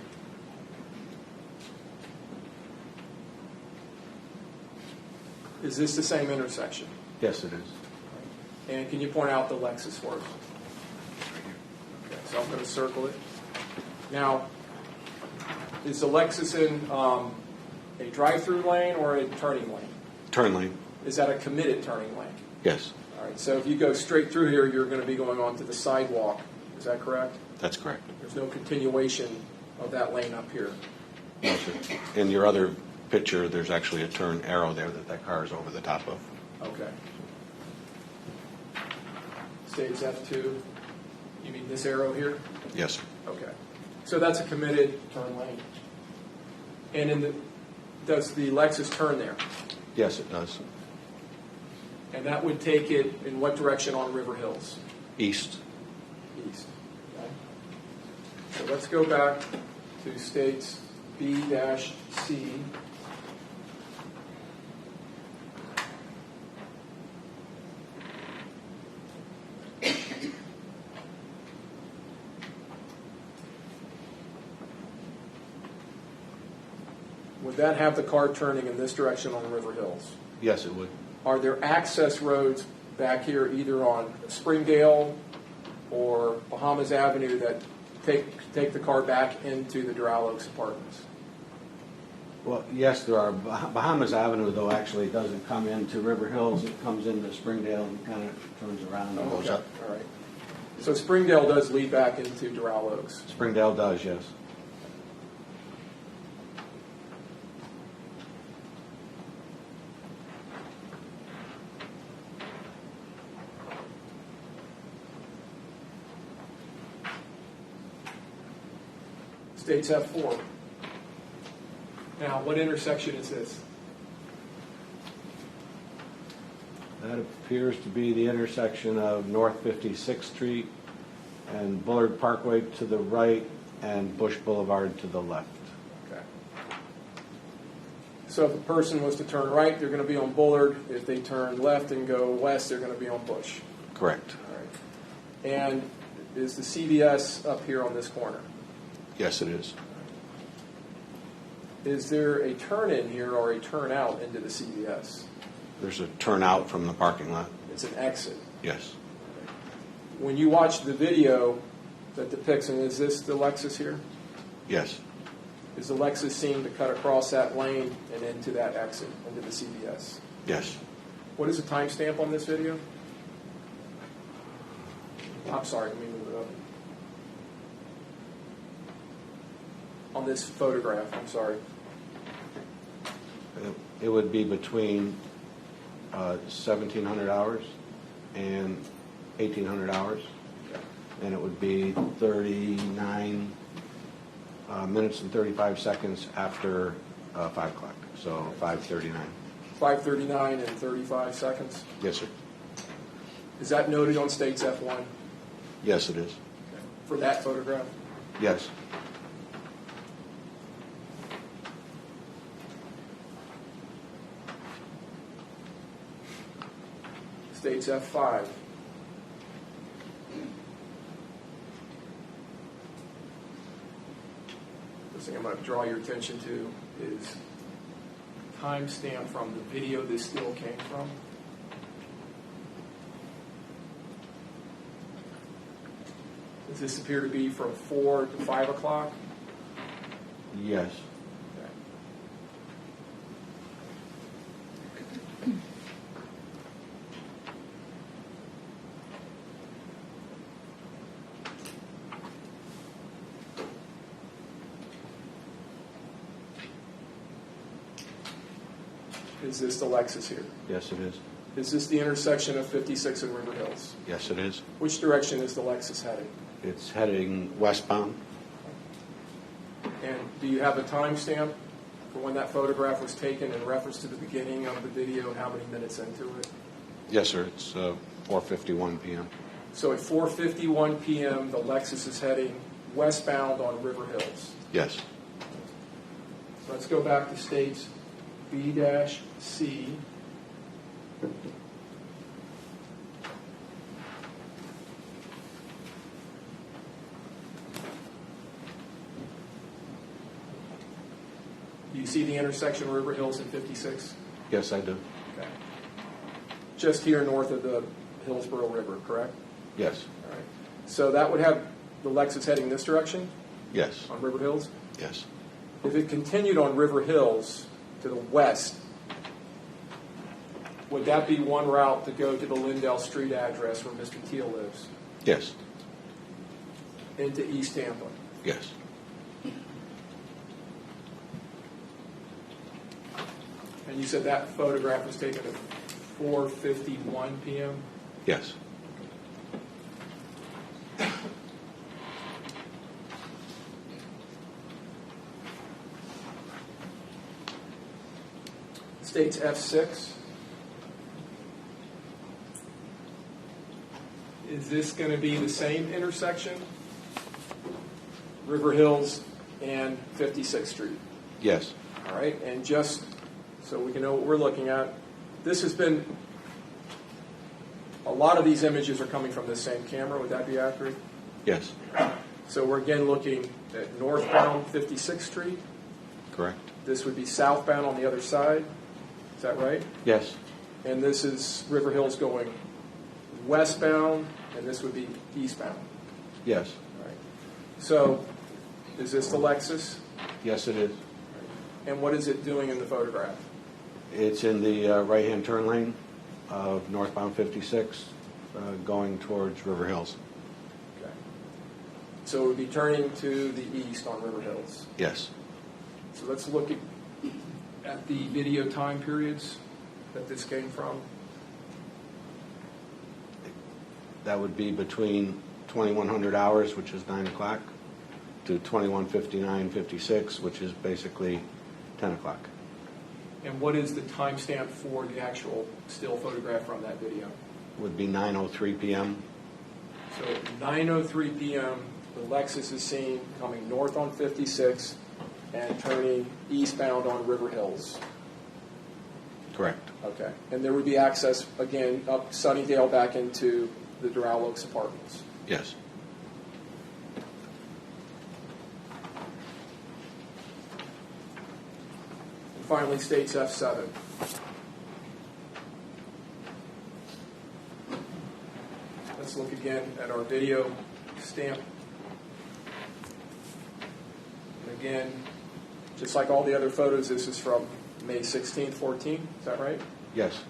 Is this the same intersection? Yes, it is. And can you point out the Lexus for us? Okay, so I'm going to circle it. Now, is the Lexus in a drive-through lane or a turning lane? Turn lane. Is that a committed turning lane? Yes, All right, so if you go straight through here, you're going to be going onto the sidewalk. Is that correct? that's correct. There's no continuation of that lane up here. No, sir. In your other picture, there's actually a turn arrow there that car is over the top of. Okay. States F2. You mean this arrow here? Yes, sir. Okay. So that's a committed turn lane. And does the Lexus turn there? Yes, it does. And that would take it in what direction on River Hills? East. East. Okay. So let's go back to states B-C. Would that have the car turning in this direction on River Hills? Yes, it would. Are there access roads back here either on Springdale or Bahamas Avenue that take the car back into the Doral Oaks apartments? Well, yes, there are. Bahamas Avenue, though, actually doesn't come into River Hills. It comes into Springdale and kind of turns around and goes up. All right. So Springdale does lead back into Doral Oaks. Springdale does, yes. States F4. Now, what intersection is this? That appears to be the intersection of North 56th Street and Bullard Parkway to the right and Bush Boulevard to the left. Okay. So if a person was to turn right, they're going to be on Bullard. If they turn left and go west, they're going to be on Bush. Correct. All right. And is the CVS up here on this corner? Yes, it is. Is there a turn in here or a turn out into the CVS? There's a turnout from the parking lot. It's an exit. Yes. When you watch the video that depicts, and is this the Lexus here? Yes. Is the Lexus seen to cut across that lane and into that exit, into the CVS? Yes. What is the timestamp on this video? I'm sorry, let me move it up. On this photograph, I'm sorry. It would be between 1,700 hours and 1,800 hours. Okay. And it would be 39 minutes and 35 seconds after 5 o'clock, so 5:39. 5:39 and 35 seconds. Yes, sir. Is that noted on States F1 Yes, it is. for that photograph? Yes. States F5. First thing I'm going to draw your attention to is timestamp from the video this still came from. Does this appear to be from 4 to 5 o'clock? Yes. Okay. Is this the Lexus here? Yes, it is. Is this the intersection of 56 and River Hills? Yes, it is. Which direction is the Lexus heading? It's heading westbound. And do you have a timestamp for when that photograph was taken in reference to the beginning of the video and how many minutes into it? Yes, sir. It's 4:51 p.m. So at 4:51 p.m., the Lexus is heading westbound on River Hills. Yes. So let's go back to states B-C. Do you see the intersection of River Hills and 56? Yes, I do. Okay. Just here north of the Hillsborough River, correct? Yes. All right. So that would have the Lexus heading this direction Yes. on River Hills? Yes. If it continued on River Hills to the west, would that be one route to go to the Lindell Street address where Mr. Teal lives, Yes. into East Tampa? Yes. And you said that photograph was taken at 4:51 p.m.? Yes. States F6. Is this going to be the same intersection? River Hills and 56th Street. Yes. All right, and just so we can know what we're looking at, this has been, a lot of these images are coming from the same camera. Would that be accurate? Yes. So we're again looking at northbound 56th Street. Correct. This would be southbound on the other side. Is that right? Yes. And this is River Hills going westbound, and this would be eastbound. Yes. All right. So is this the Lexus? Yes, it is. And what is it doing in the photograph? It's in the right-hand turn lane of northbound 56, going towards River Hills. Okay. So it would be turning to the east on River Hills. Yes. So let's look at the video time periods that this came from. That would be between 2100 hours, which is 9 o'clock, to 21:59:56, which is basically 10 o'clock. And what is the timestamp for the actual still photograph from that video? Would be 9:03 p.m. So at 9:03 p.m., the Lexus is seen coming north on 56 and turning eastbound on River Hills. Correct. Okay. And there would be access, again, up Sunnydale back into the Doral Oaks apartments. Yes. And finally, states F7. Let's look again at our video stamp. And again, just like all the other photos, this is from May 16th, 14. Is that right? Yes.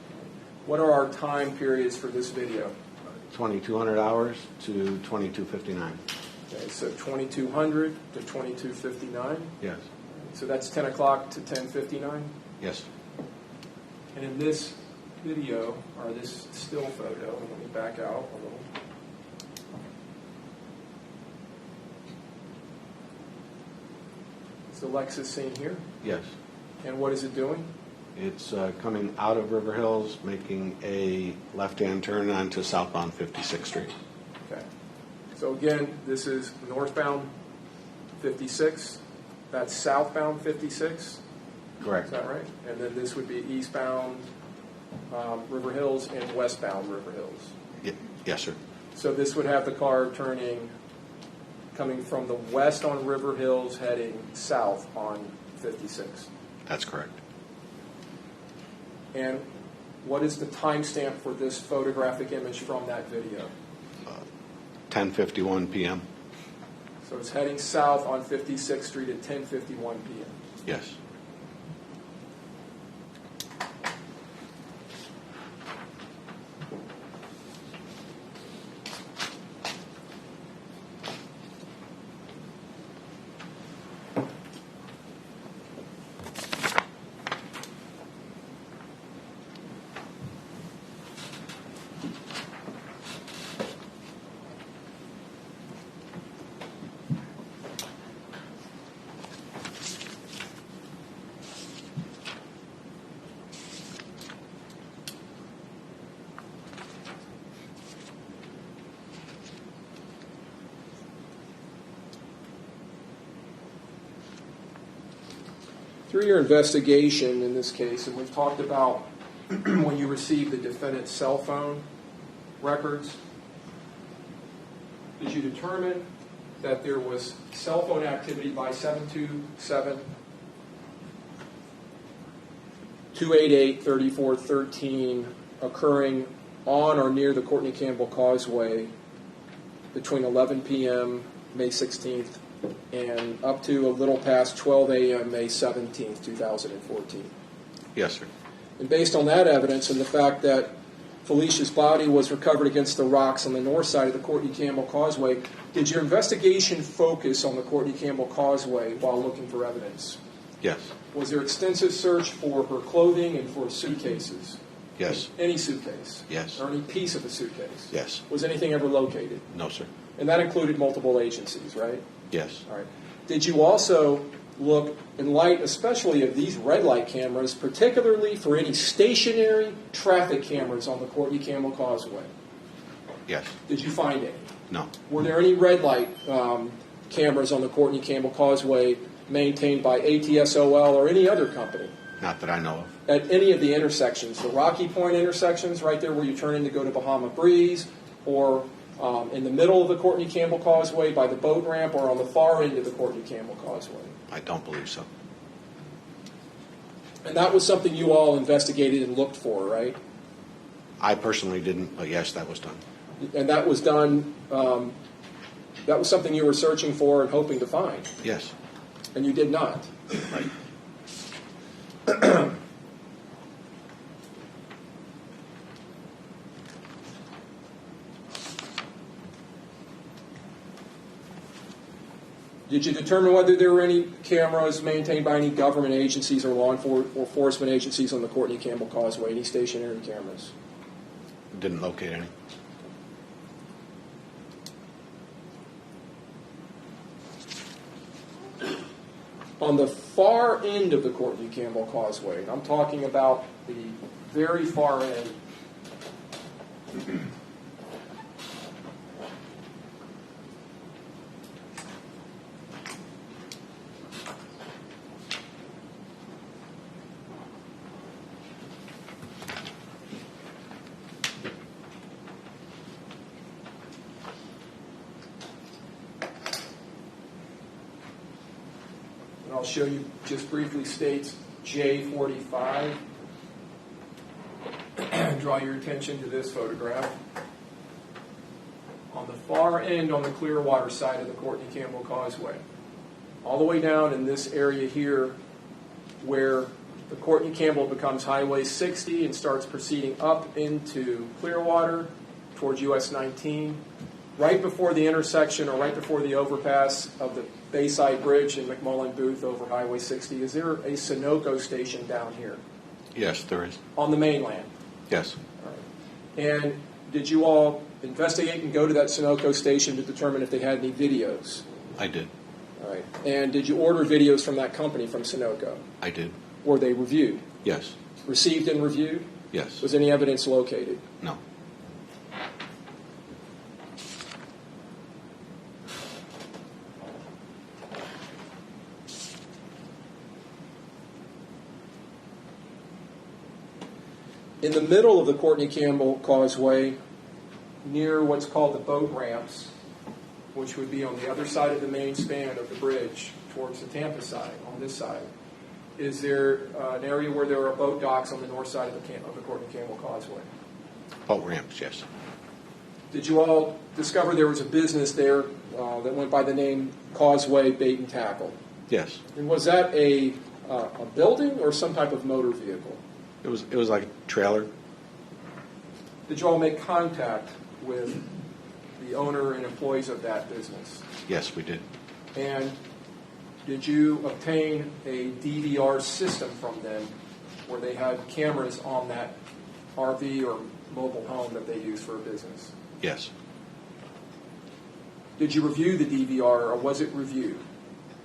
What are our time periods for this video? 2,200 hours to 2259. Okay, so 2200 to 2259. Yes. So that's 10 o'clock to 10:59. Yes. And in this video, or this still photo, let me back out a little. Is the Lexus seen here? Yes. And what is it doing? It's coming out of River Hills, making a left-hand turn onto southbound 56th Street. Okay. So again, this is northbound 56. That's southbound 56. Correct. Is that right? And then this would be eastbound River Hills and westbound River Hills. Yes, sir. So this would have the car coming from the west on River Hills, heading south on 56. That's correct. And what is the timestamp for this photographic image from that video? 10:51 p.m. So it's heading south on 56th Street at 10:51 p.m. Yes. Through your investigation in this case, and we've talked about when you received the defendant's cell phone records, did you determine that there was cell phone activity by 727-288-3413 occurring on or near the Courtney Campbell Causeway between 11 p.m. May 16th and up to a little past 12 a.m. May 17th, 2014? Yes, sir. And based on that evidence and the fact that Felicia's body was recovered against the rocks on the north side of the Courtney Campbell Causeway, did your investigation focus on the Courtney Campbell Causeway while looking for evidence? Yes. Was there extensive search for her clothing and for suitcases? Yes. Any suitcase? Yes. Or any piece of a suitcase? Yes. Was anything ever located? No, sir. And that included multiple agencies, right? Yes. All right. Did you also look, in light especially of these red light cameras, particularly for any stationary traffic cameras on the Courtney Campbell Causeway? Yes. Did you find any? No. Were there any red light cameras on the Courtney Campbell Causeway maintained by ATSOL or any other company? Not that I know of. At any of the intersections, the Rocky Point intersections, right there where you turn in to go to Bahama Breeze, or in the middle of the Courtney Campbell Causeway by the boat ramp, or on the far end of the Courtney Campbell Causeway? I don't believe so. And that was something you all investigated and looked for, right? I personally didn't, but yes, that was done. And that was done, that was something you were searching for and hoping to find, Yes. and you did not. Right. Did you determine whether there were any cameras maintained by any government agencies or law enforcement agencies on the Courtney Campbell Causeway, any stationary cameras? Didn't locate any. On the far end of the Courtney Campbell Causeway, and I'm talking about the very far end, I'll show you just briefly, states J45. Draw your attention to this photograph. On the far end, on the Clearwater side of the Courtney Campbell Causeway, all the way down in this area here, where the Courtney Campbell becomes Highway 60 and starts proceeding up into Clearwater towards US 19, right before the intersection or right before the overpass of the Bayside Bridge in McMullen Booth over Highway 60, is there a Sunoco station down here? Yes, there is. On the mainland? Yes. All right. And did you all investigate and go to that Sunoco station to determine if they had any videos? I did. All right. And did you order videos from that company, from Sunoco? I did. Were they reviewed? Yes. Received and reviewed? Yes. Was any evidence located? No. In the middle of the Courtney Campbell Causeway, near what's called the boat ramps, which would be on the other side of the main span of the bridge towards the Tampa side, on this side, is there an area where there are boat docks on the north side of the Courtney Campbell Causeway? Boat ramps, yes. Did you all discover there was a business there that went by the name Causeway Bait and Tackle? Yes. And was that a building or some type of motor vehicle? It was like a trailer. Did you all make contact with the owner and employees of that business? Yes, we did. And did you obtain a DVR system from them where they had cameras on that RV or mobile home that they use for a business? Yes. Did you review the DVR or was it reviewed?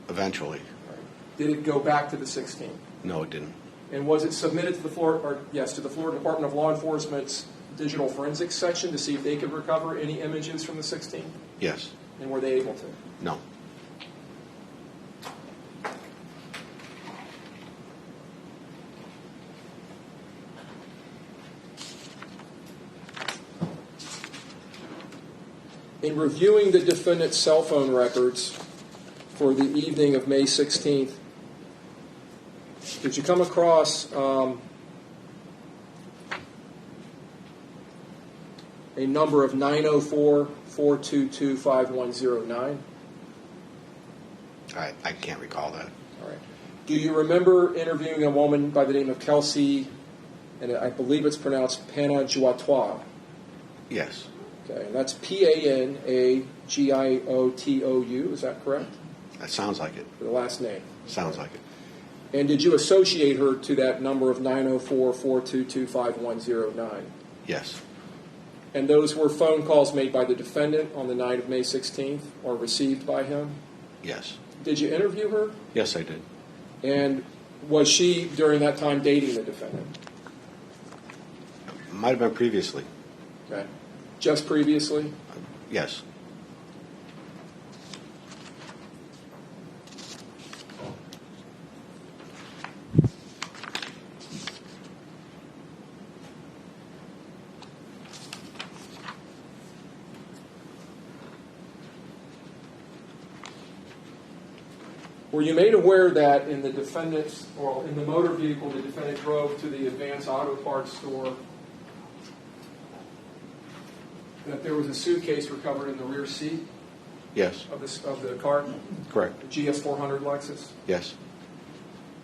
Eventually. Right. Did it go back to the 16th? No, it didn't. And was it submitted to the Florida Department of Law Enforcement's digital forensics section to see if they could recover any images from the 16th? Yes. And were they able to? No. In reviewing the defendant's cell phone records for the evening of May 16th, did you come across a number of 904-422-5109? I can't recall that. All right. Do you remember interviewing a woman by the name of Kelsey, and I believe it's pronounced Panagiotou? Yes. Okay, and that's Panagiotou, is that correct? That sounds like it. For the last name? Sounds like it. And did you associate her to that number of 904-422-5109? Yes. And those were phone calls made by the defendant on the night of May 16th or received by him? Yes. Did you interview her? Yes, I did. And was she, during that time, dating the defendant? Might have been previously. Okay. Just previously? Yes. Were you made aware that in the motor vehicle the defendant drove to the Advance Auto Parts store, that there was a suitcase recovered in the rear seat Yes. of the car? Correct. The GS400 Lexus? Yes.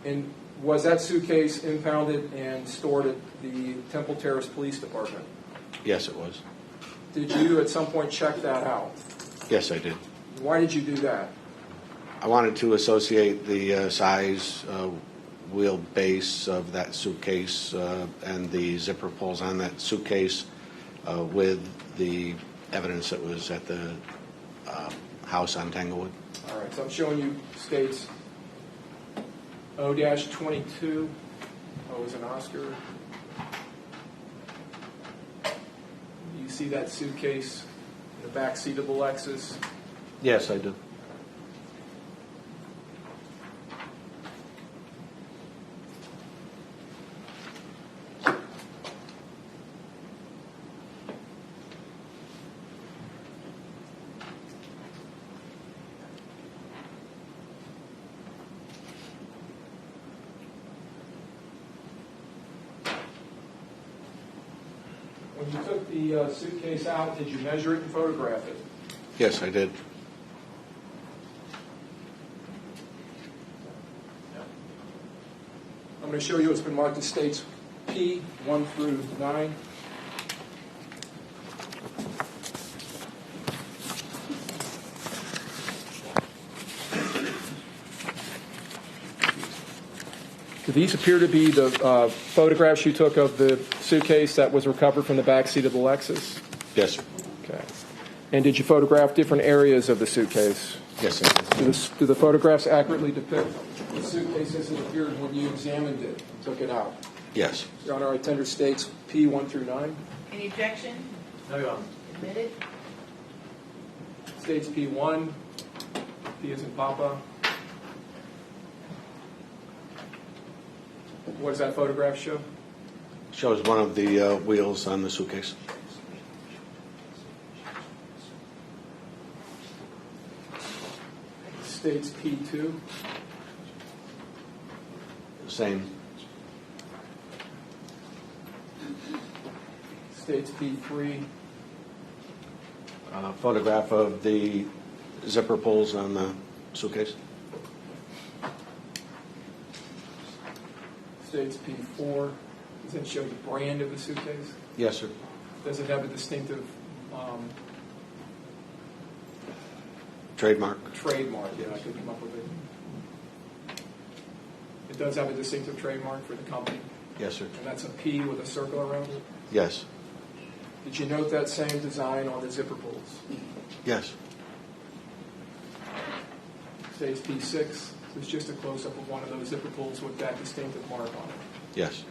And was that suitcase impounded and stored at the Temple Terrace Police Department? Yes, it was. Did you at some point check that out? Yes, I did. Why did you do that? I wanted to associate the size, wheelbase of that suitcase and the zipper pulls on that suitcase with the evidence that was at the house on Tanglewood. All right, so I'm showing you states O-22, O is an Oscar. You see that suitcase in the back seat of the Lexus? Yes, I do. you took the suitcase out, did you measure it and photograph it? Yes, I did. I'm going to show you what's been marked as states P 1 through 9. These appear to be the photographs you took of the suitcase that was recovered from the back seat of the Lexus? Yes, sir. Okay. And did you photograph different areas of the suitcase? Yes, sir. Do the photographs accurately depict the suitcase as it appeared when you examined it and took it out? Yes. Your Honor, I tender states P 1 through 9. Any objection? No, Your Honor. Admitted? States P 1, P as in Papa. What does that photograph show? Shows one of the wheels on the suitcase. States P 2. Same. States P 3. Photograph of the zipper pulls on the suitcase. States P 4. Does that show the brand of the suitcase? Yes, sir. Does it have a distinctive Trademark. trademark? Yeah, I could come up with it. It does have a distinctive trademark for the company, Yes, sir. and that's a P with a circle around it. Yes. Did you note that same design on the zipper pulls? Yes. States P 6. It's just a close-up of one of those zipper pulls with that distinctive mark on it. Yes.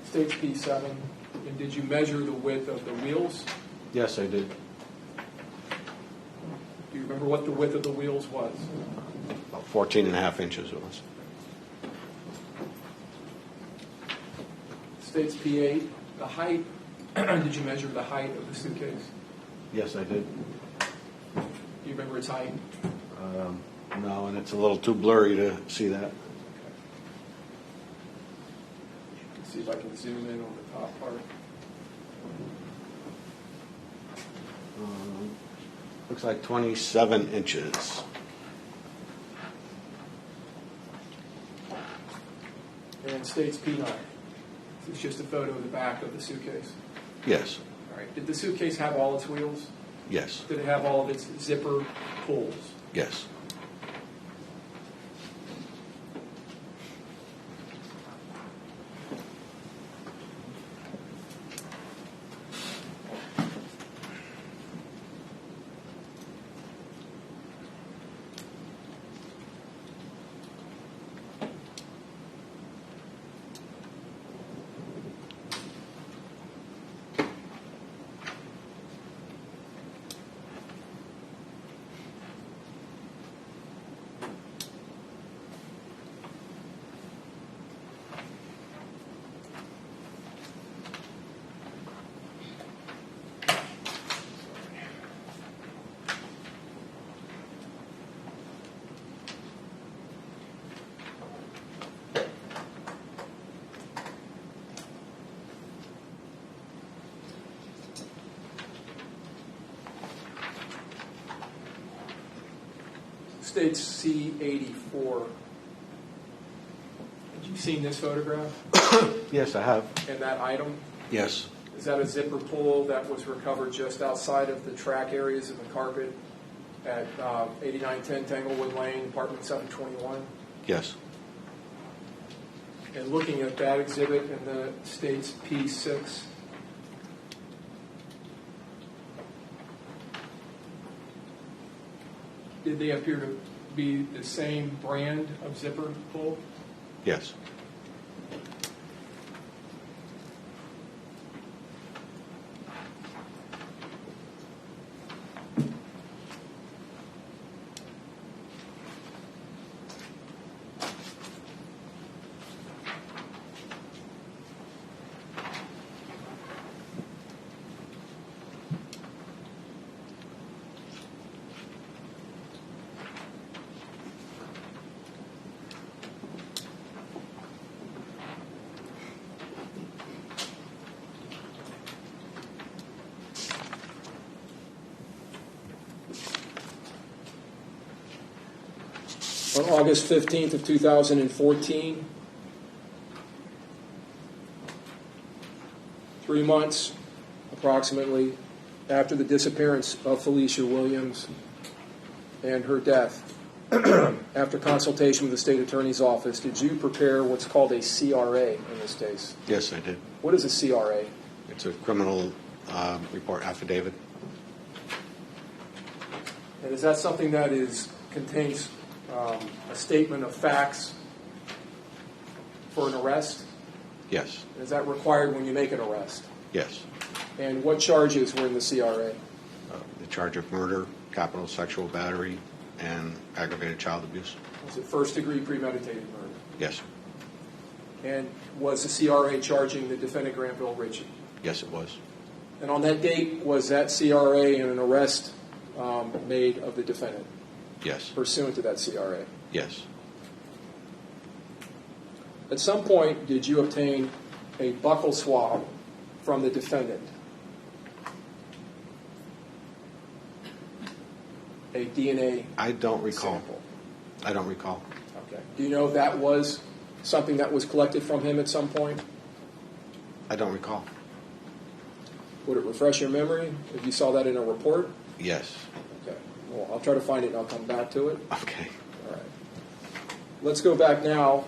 States P 7. And did you measure the width of the wheels? Yes, I did. Do you remember what the width of the wheels was? About 14 and a half inches it was. States P 8. The height. Did you measure the height of the suitcase? Yes, I did. Do you remember its height? No, and it's a little too blurry to see that. Let's see if I can zoom in on the top part. Looks like 27 inches. And states P 9. It's just a photo of the back of the suitcase. Yes. All right. Did the suitcase have all its wheels? Yes. Did it have all of its zipper pulls? Yes. States C 84. Have you seen this photograph Yes, I have. and that item? Yes. Is that a zipper pull that was recovered just outside of the track areas of the carpet at 8910 Tanglewood Lane, apartment 721? Yes. And looking at that exhibit in the states P6, did they appear to be the same brand of zipper pull? Yes. On August 15th of 2014, 3 months approximately after the disappearance of Felicia Williams and her death, after consultation with the state attorney's office, did you prepare what's called a CRA in this case? Yes, I did. What is a CRA? It's a criminal report affidavit. And is that something that contains a statement of facts for an arrest? Yes. Is that required when you make an arrest? Yes. And what charges were in the CRA? The charge of murder, capital sexual battery, and aggravated child abuse. Was it first-degree premeditated murder? Yes. And was the CRA charging the defendant Granville Ritchie? Yes, it was. And on that date, was that CRA and an arrest made of the defendant Yes. pursuant to that CRA? Yes. At some point, did you obtain a buccal swab from the defendant? A DNA I don't recall. sample? I don't recall. Okay. Do you know if that was something that was collected from him at some point? I don't recall. Would it refresh your memory if you saw that in a report? Yes. Okay. Well, I'll try to find it and I'll come back to it. Okay. All right. Let's go back now.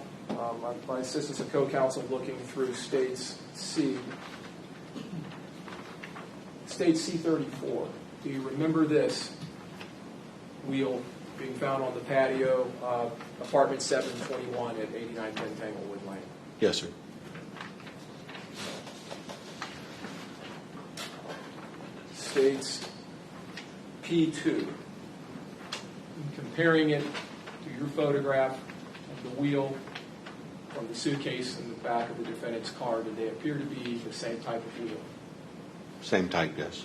My assistants and co-counsel looking through States C. State C-34. Do you remember this wheel being found on the patio of apartment 721 at 8910 Tanglewood Lane? Yes, sir. States P2. Comparing it to your photograph of the wheel from the suitcase in the back of the defendant's car, did they appear to be the same type of wheel? Same type, yes.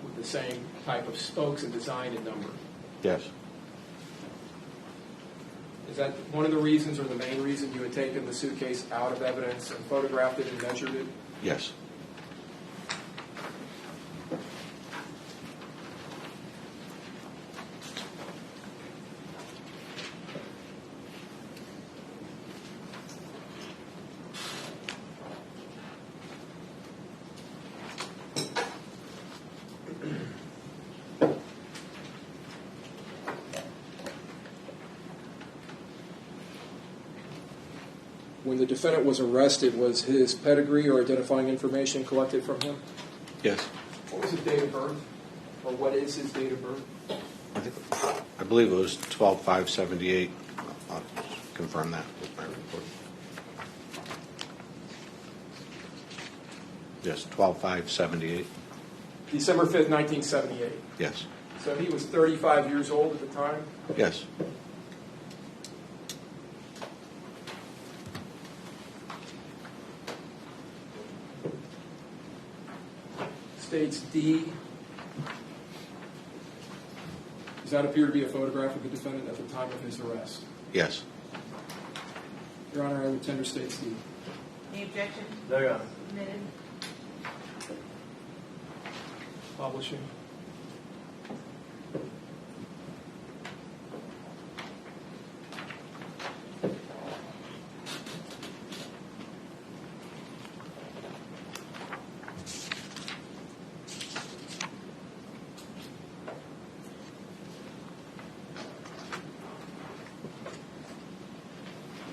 With the same type of spokes and design and number? Yes. Is that one of the reasons or the main reason you had taken the suitcase out of evidence and photographed it and measured it? Yes. When the defendant was arrested, was his pedigree or identifying information collected from him? Yes. What was his date of birth? Or what is his date of birth? I believe it was 12/5/78. I'll confirm that with my report. Yes, 12/5/78. December 5th, 1978. Yes. So he was 35 years old at the time? Yes. States D. Does that appear to be a photograph of the defendant at the time of his arrest? Yes. Your Honor, I would tender States D. Any objection? No, Your Honor. Submitted. Publishing.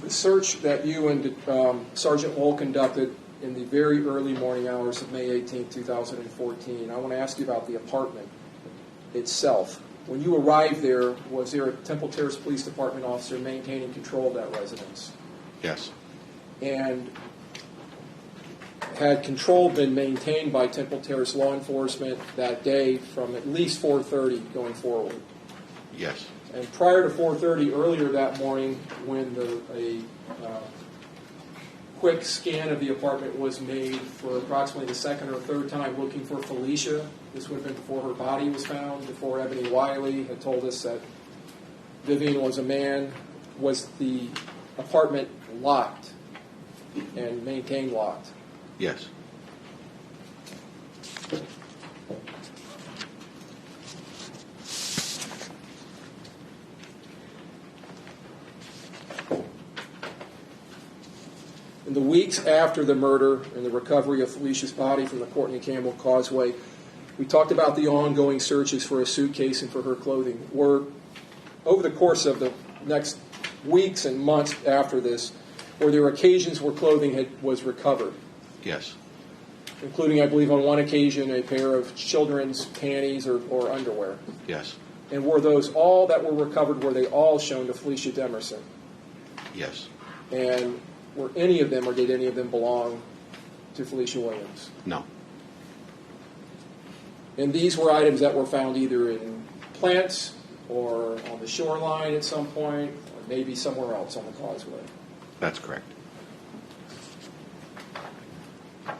The search that you and Sergeant Wohl conducted in the very early morning hours of May 18, 2014, I want to ask you about the apartment itself. When you arrived there, was there a Temple Terrace Police Department officer maintaining control of that residence? Yes. And had control been maintained by Temple Terrace law enforcement that day from at least 4:30 going forward? Yes. And prior to 4:30, earlier that morning, when a quick scan of the apartment was made for approximately the second or third time looking for Felicia, this would have been before her body was found, before Ebony Wiley had told us that Vivian was a man, was the apartment locked and maintained locked? Yes. weeks after the murder and the recovery of Felicia's body from the Courtney Campbell Causeway, we talked about the ongoing searches for a suitcase and for her clothing. Over the course of the next weeks and months after this, were there occasions where clothing was recovered? Yes. Including, I believe, on one occasion, a pair of children's panties or underwear. Yes. And were those all that were recovered, were they all shown to Felicia Demerson? Yes. And were any of them, or did any of them belong to Felicia Williams? No. And these were items that were found either in plants or on the shoreline at some point, or maybe somewhere else on the causeway. That's correct.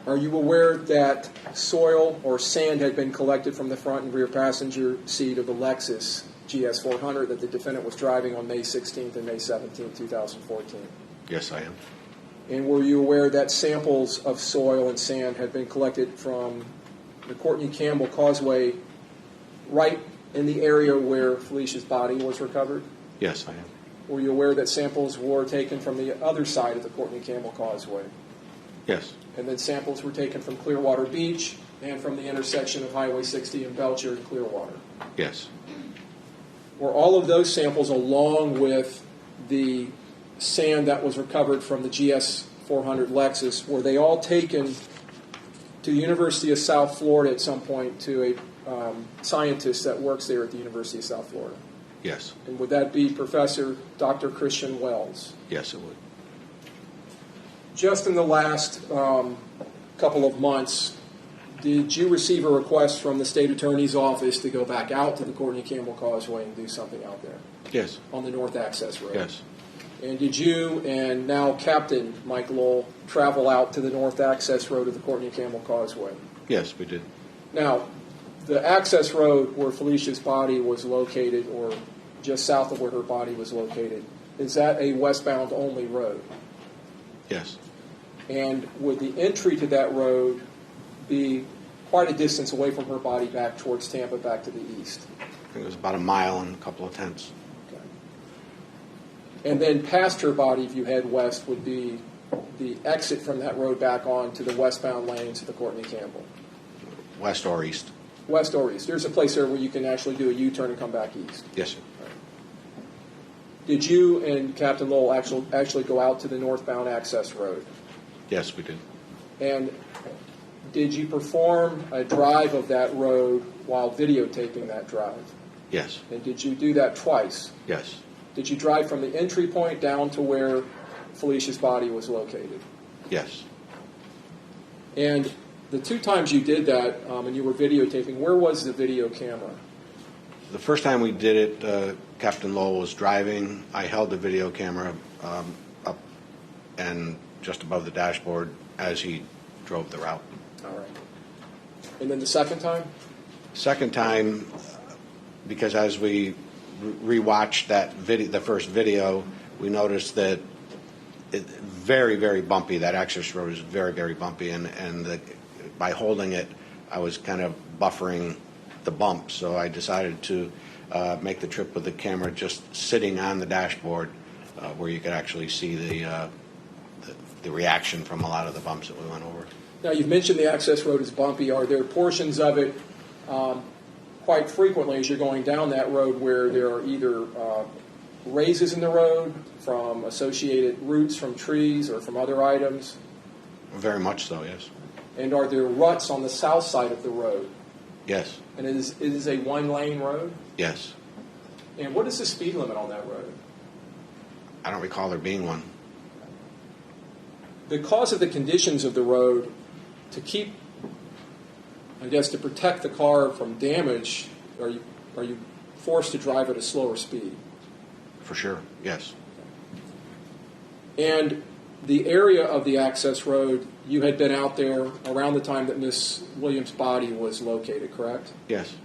Are you aware that soil or sand had been collected from the front and rear passenger seat of the Lexus GS400 that the defendant was driving on May 16th and May 17th, 2014? Yes, I am. And were you aware that samples of soil and sand had been collected from the Courtney Campbell Causeway right in the area where Felicia's body was recovered? Yes, I am. Were you aware that samples were taken from the other side of the Courtney Campbell Causeway? Yes. And then samples were taken from Clearwater Beach and from the intersection of Highway 60 and Belcher and Clearwater. Yes. Were all of those samples, along with the sand that was recovered from the GS400 Lexus, were they all taken to the University of South Florida at some point to a scientist that works there at the University of South Florida? Yes. And would that be Professor Dr. Christian Wells? Yes, it would. Just in the last couple of months, did you receive a request from the state attorney's office to go back out to the Courtney Campbell Causeway and do something out there Yes. on the North Access Road? Yes. And did you and now Captain Mike Lowell travel out to the North Access Road of the Courtney Campbell Causeway? Yes, we did. Now, the access road where Felicia's body was located, or just south of where her body was located, is that a westbound only road? Yes. And would the entry to that road be quite a distance away from her body back towards Tampa, back to the east? I think it was about a mile and a couple of tenths. Okay. And then past her body, if you head west, would be the exit from that road back on to the westbound lanes of the Courtney Campbell. West or east. West or east. There's a place there where you can actually do a U-turn and come back east. Yes, sir. Did you and Captain Lowell actually go out to the northbound access road? Yes, we did. And did you perform a drive of that road while videotaping that drive? Yes. And did you do that twice? Yes. Did you drive from the entry point down to where Felicia's body was located? Yes. And the two times you did that and you were videotaping, where was the video camera? The first time we did it, Captain Lowell was driving. I held the video camera up and just above the dashboard as he drove the route. All right. And then the second time? Second time, because as we rewatched that video, the first video, we noticed that it very, very bumpy. That access road is very, very bumpy, and by holding it, I was kind of buffering the bump. So I decided to make the trip with the camera just sitting on the dashboard, where you could actually see the reaction from a lot of the bumps that we went over. Now, you've mentioned the access road is bumpy. Are there portions of it quite frequently as you're going down that road where there are either raises in the road from associated roots from trees or from other items? Very much so, yes. And are there ruts on the south side of the road? Yes. And it is a one-lane road? Yes. And what is the speed limit on that road? I don't recall there being one. Because of the conditions of the road, to keep, I guess, to protect the car from damage, are you forced to drive at a slower speed? For sure, yes. And the area of the access road, you had been out there around the time that Miss Williams' body was located, correct? Yes.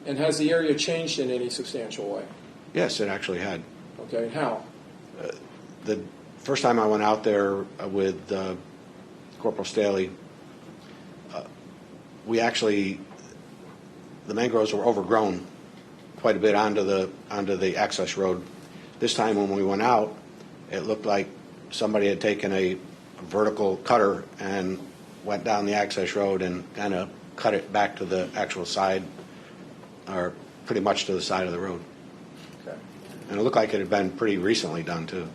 And has the area changed in any substantial way? Yes, it actually had. Okay, and how? The first time I went out there with Corporal Staley, the mangroves were overgrown quite a bit onto the access road. This time when we went out, it looked like somebody had taken a vertical cutter and went down the access road and kind of cut it back to the actual side, or pretty much to the side of the road. Okay. And it looked like it had been pretty recently done, too.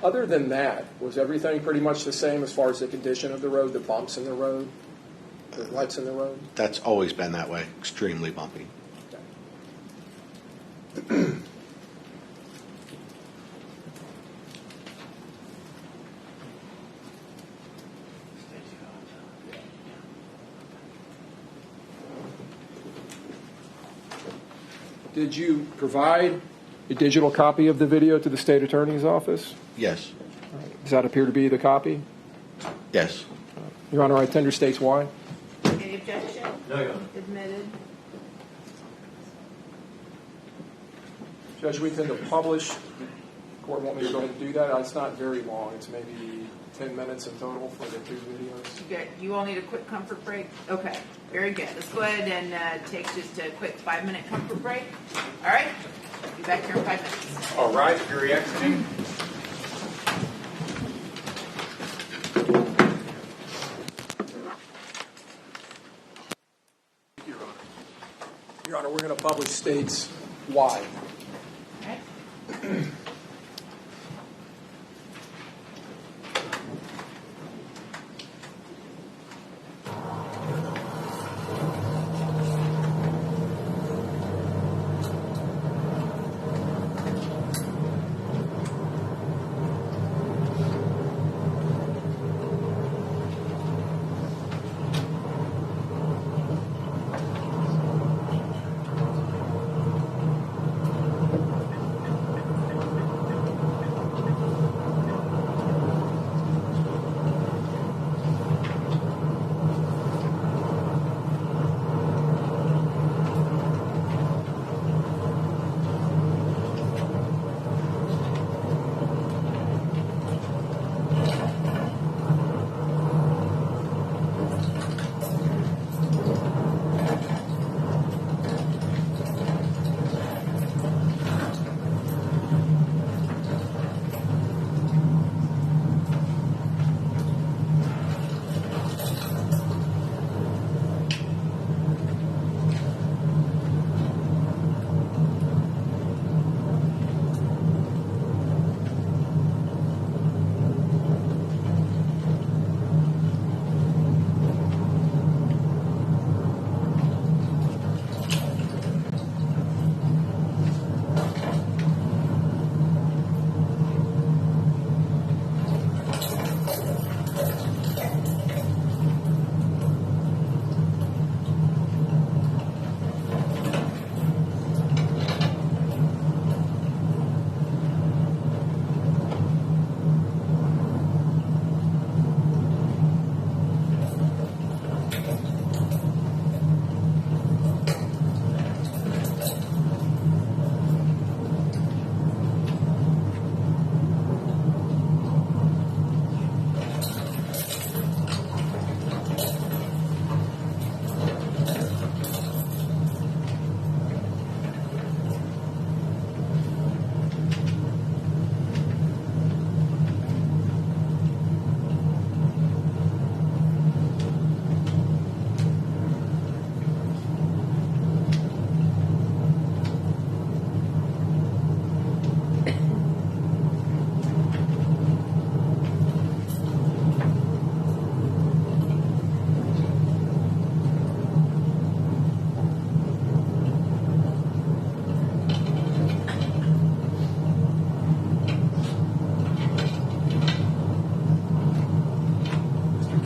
Other than that, was everything pretty much the same as far as the condition of the road, the bumps in the road, the lights in the road? That's always been that way, extremely bumpy. Okay. Did you provide a digital copy of the video to the state attorney's office? Yes. Does that appear to be the copy? Yes. Your Honor, I tender states why. Any objection? No, Your Honor. Admitted. Judge, we tend to publish. The court want me to go ahead and do that. It's not very long. It's maybe 10 minutes in total for the 2 videos. You all need a quick comfort break? Okay, very good. Let's go ahead and take just a quick 5-minute comfort break. All right, be back here in 5 minutes. All right, jury exiting. Your Honor, we're going to publish states why. All right.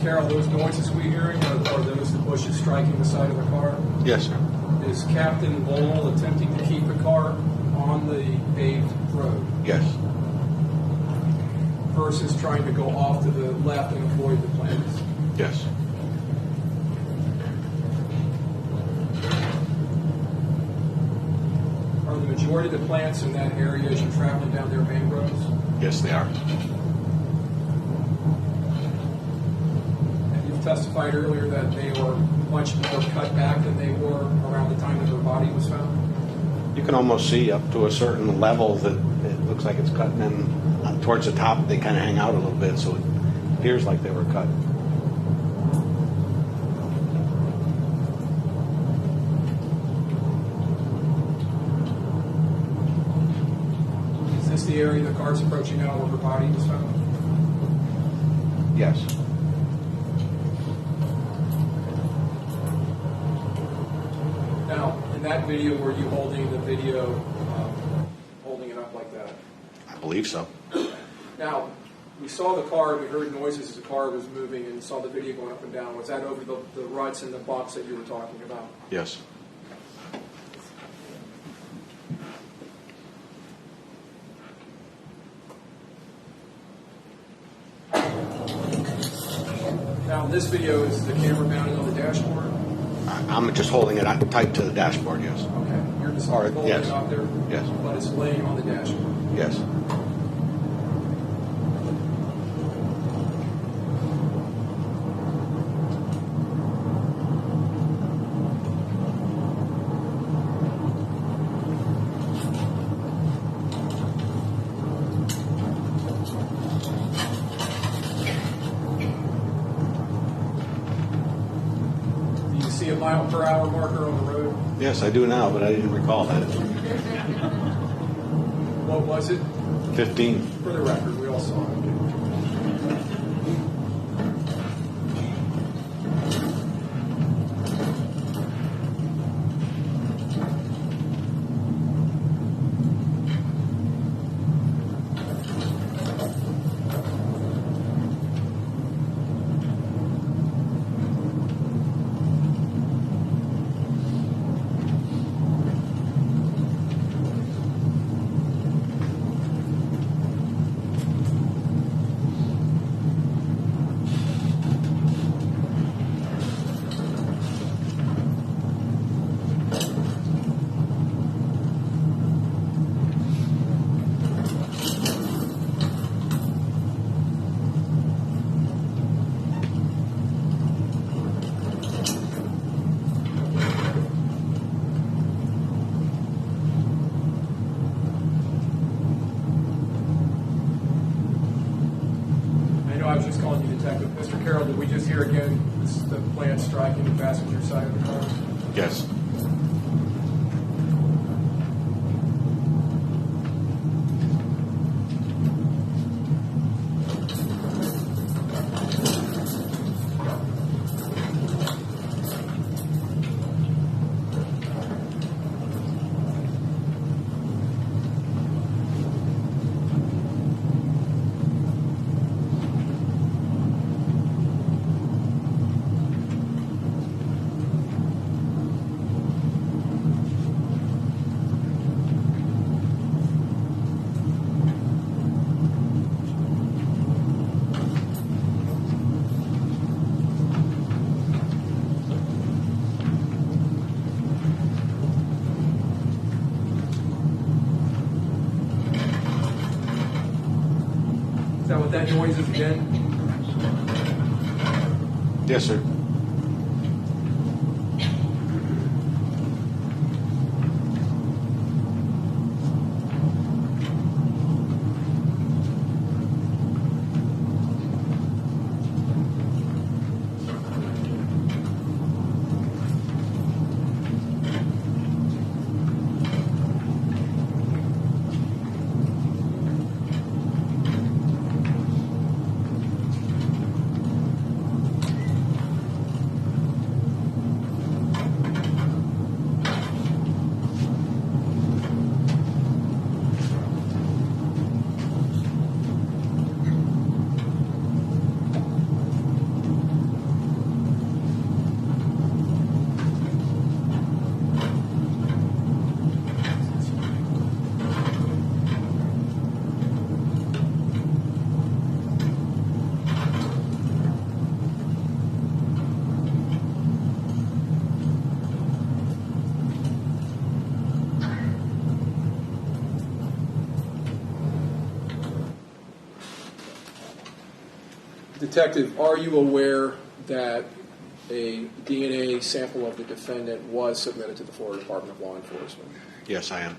Caroll, those noises we're hearing, are those the bushes striking the side of the car? Yes, sir. Is Captain Lowell attempting to keep the car on the paved road Yes. versus trying to go off to the left and avoid the plants? Yes. Are the majority of the plants in that area as you're traveling down their main roads? Yes, they are. And you've testified earlier that they were much more cut back than they were around the time that their body was found? You can almost see up to a certain level that it looks like it's cutting in towards the top. They kind of hang out a little bit, so appears like they were cut. Is this the area the car's approaching now where her body was found? Yes. Now, in that video, were you holding the video, holding it up like that? I believe so. Now, we saw the car, we heard noises as the car was moving and saw the video going up and down. Was that over the ruts and the bumps that you were talking about? Yes. Now, in this video, is the camera mounted on the dashboard? I'm just holding it tight to the dashboard, yes. Okay, you're just Or, holding yes. it up there? Yes. But it's laying on the dashboard. Yes. Do you see a mile-per-hour marker on the road? Yes, I do now, but I didn't recall that. What was it? 15. For the record, we all saw it. I was just calling you detective. Mr. Caroll, did we just hear again the plant striking the passenger side of the car? Yes. Is that what that noise is again? Yes, sir. Detective, are you aware that a DNA sample of the defendant was submitted to the Florida Department of Law Enforcement? Yes, I am.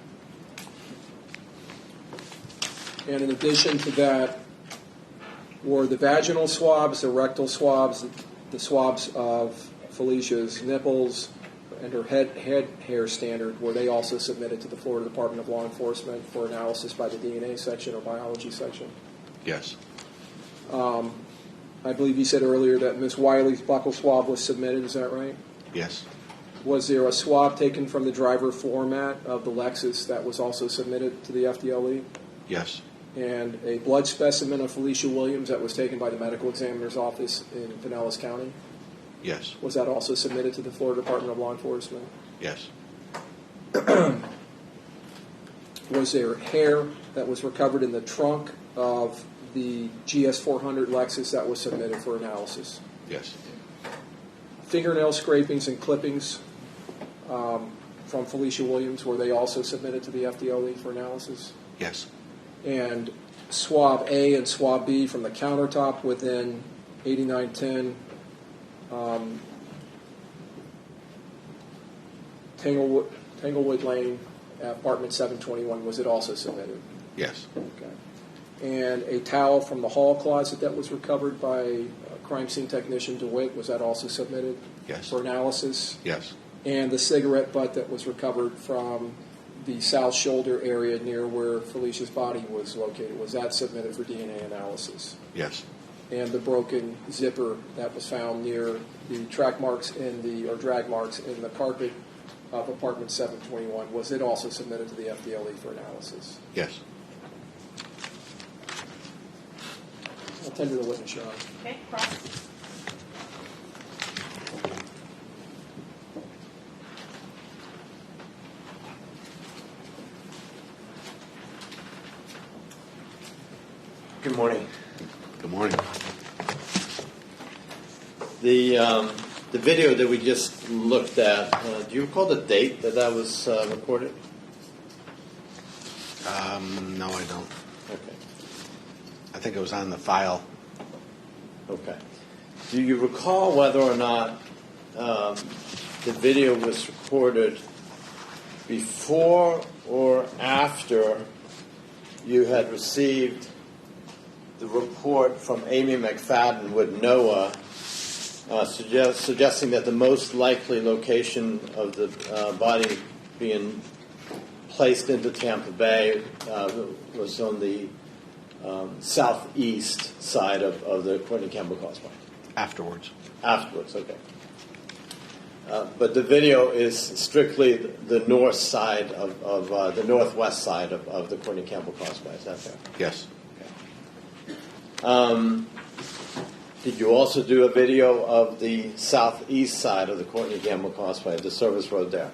And in addition to that, were the vaginal swabs, the rectal swabs, the swabs of Felicia's nipples, and her head hair standard, were they also submitted to the Florida Department of Law Enforcement for analysis by the DNA section or biology section? Yes. I believe you said earlier that Ms. Wiley's buccal swab was submitted, is that right? Yes. Was there a swab taken from the driver floor mat of the Lexus that was also submitted to the FDLE? Yes. And a blood specimen of Felicia Williams that was taken by the medical examiner's office in Pinellas County? Yes. Was that also submitted to the Florida Department of Law Enforcement? Yes. Was there hair that was recovered in the trunk of the GS400 Lexus that was submitted for analysis? Yes. Fingernail scrapings and clippings from Felicia Williams, were they also submitted to the FDLE for analysis? Yes. And swab A and swab B from the countertop within 8910 Tanglewood Lane, apartment 721, was it also submitted? Yes. Okay. And a towel from the hall closet that was recovered by crime scene technician DeWitt, was that also submitted? Yes. For analysis? Yes. And the cigarette butt that was recovered from the south shoulder area near where Felicia's body was located, was that submitted for DNA analysis? Yes. And the broken zipper that was found near the track marks or drag marks in the carpet of apartment 721, was it also submitted to the FDLE for analysis? Yes. I'll tender the witness, Your Honor. Okay, cross. Good morning. Good morning. The video that we just looked at, do you recall the date that was recorded? No, I don't. Okay. I think it was on the file. Okay. Do you recall whether or not the video was recorded before or after you had received the report from Amy McFadden with NOAA suggesting that the most likely location of the body being placed into Tampa Bay was on the southeast side of the Courtney Campbell Causeway? Afterwards. Afterwards, okay. But the video is strictly the north side of the northwest side of the Courtney Campbell Causeway. Is that fair? Yes. Did you also do a video of the southeast side of the Courtney Campbell Causeway, the service road there?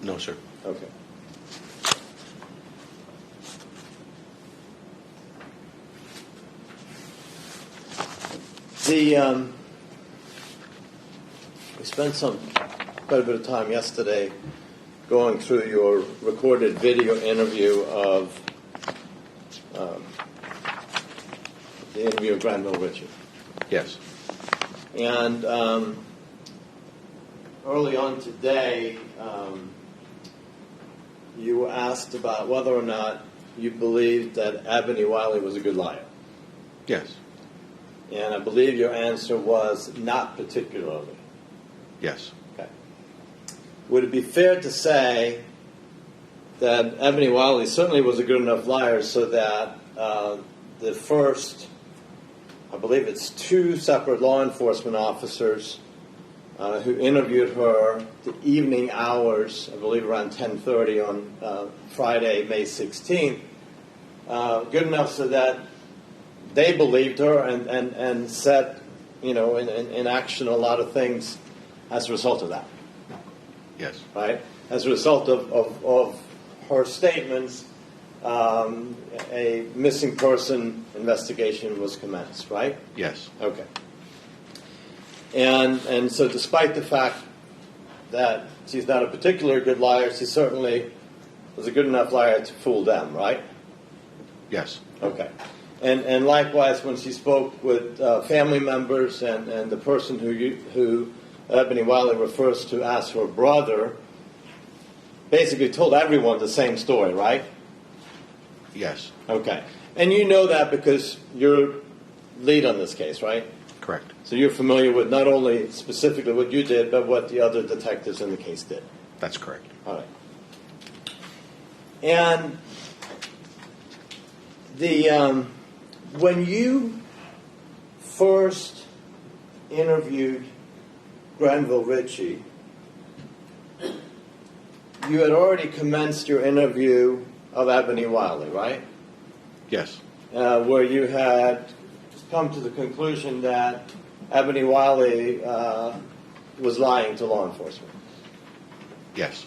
No, sir. Okay. We spent quite a bit of time yesterday going through your recorded video interview of the interview of Granville Ritchie. Yes. And early on today, you were asked about whether or not you believed that Ebony Wiley was a good liar. Yes. And I believe your answer was not particularly. Yes. Okay. Would it be fair to say that Ebony Wiley certainly was a good enough liar so that the first, I believe it's 2 separate law enforcement officers who interviewed her the evening hours, I believe around 10:30 on Friday, May 16th, good enough so that they believed her and set, in action a lot of things as a result of that? Yes. Right? As a result of her statements, a missing person investigation was commenced, right? Yes. Okay. And so despite the fact that she's not a particularly good liar, she certainly was a good enough liar to fool them, right? Yes. Okay. And likewise, when she spoke with family members and the person who Ebony Wiley refers to as her brother, basically told everyone the same story, right? Yes. Okay. And you know that because you're lead on this case, right? Correct. So you're familiar with not only specifically what you did, but what the other detectives in the case did. That's correct. All right. And the when you first interviewed Granville Ritchie, you had already commenced your interview of Ebony Wiley, right? Yes. Where you had come to the conclusion that Ebony Wiley was lying to law enforcement. Yes.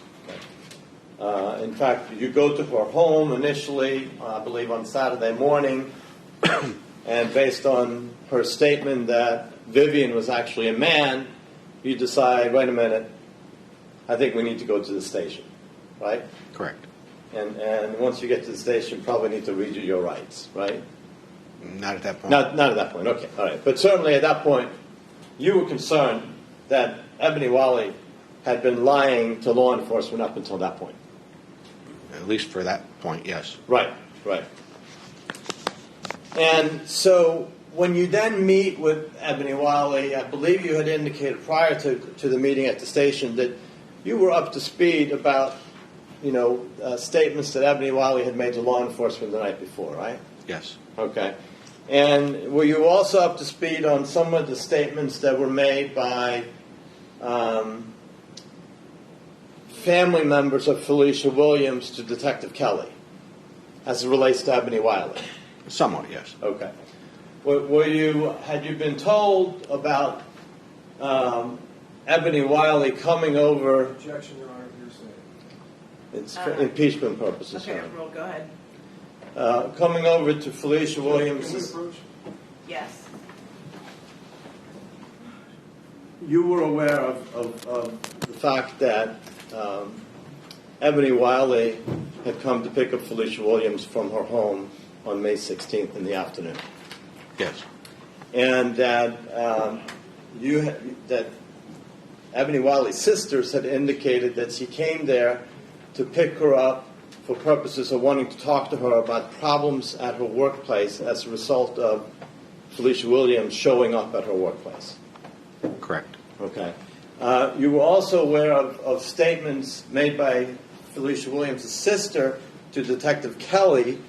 In fact, you go to her home initially, I believe on Saturday morning, and based on her statement that Vivian was actually a man, you decide, wait a minute, I think we need to go to the station, right? Correct. And once you get to the station, you probably need to redo your rights, right? Not at that point. Not at that point, okay, all right. But certainly at that point, you were concerned that Ebony Wiley had been lying to law enforcement up until that point. At least for that point, yes. Right. And so when you then meet with Ebony Wiley, I believe you had indicated prior to the meeting at the station that you were up to speed about, statements that Ebony Wiley had made to law enforcement the night before, right? Yes. Okay. And were you also up to speed on some of the statements that were made by family members of Felicia Williams to Detective Kelly as it relates to Ebony Wiley? Somewhat, yes. Okay. Had you been told about Ebony Wiley coming over? Objection, Your Honor, hearsay. It's for impeachment purposes. Okay, Your Roll, go ahead. Honor. Coming over to Felicia Williams. Can we approach? Yes. You were aware of the fact that Ebony Wiley had come to pick up Felicia Williams from her home on May 16th in the afternoon. Yes. And that that Ebony Wiley's sisters had indicated that she came there to pick her up for purposes of wanting to talk to her about problems at her workplace as a result of Felicia Williams showing up at her workplace. Correct. Okay. You were also aware of statements made by Felicia Williams' sister to Detective Kelly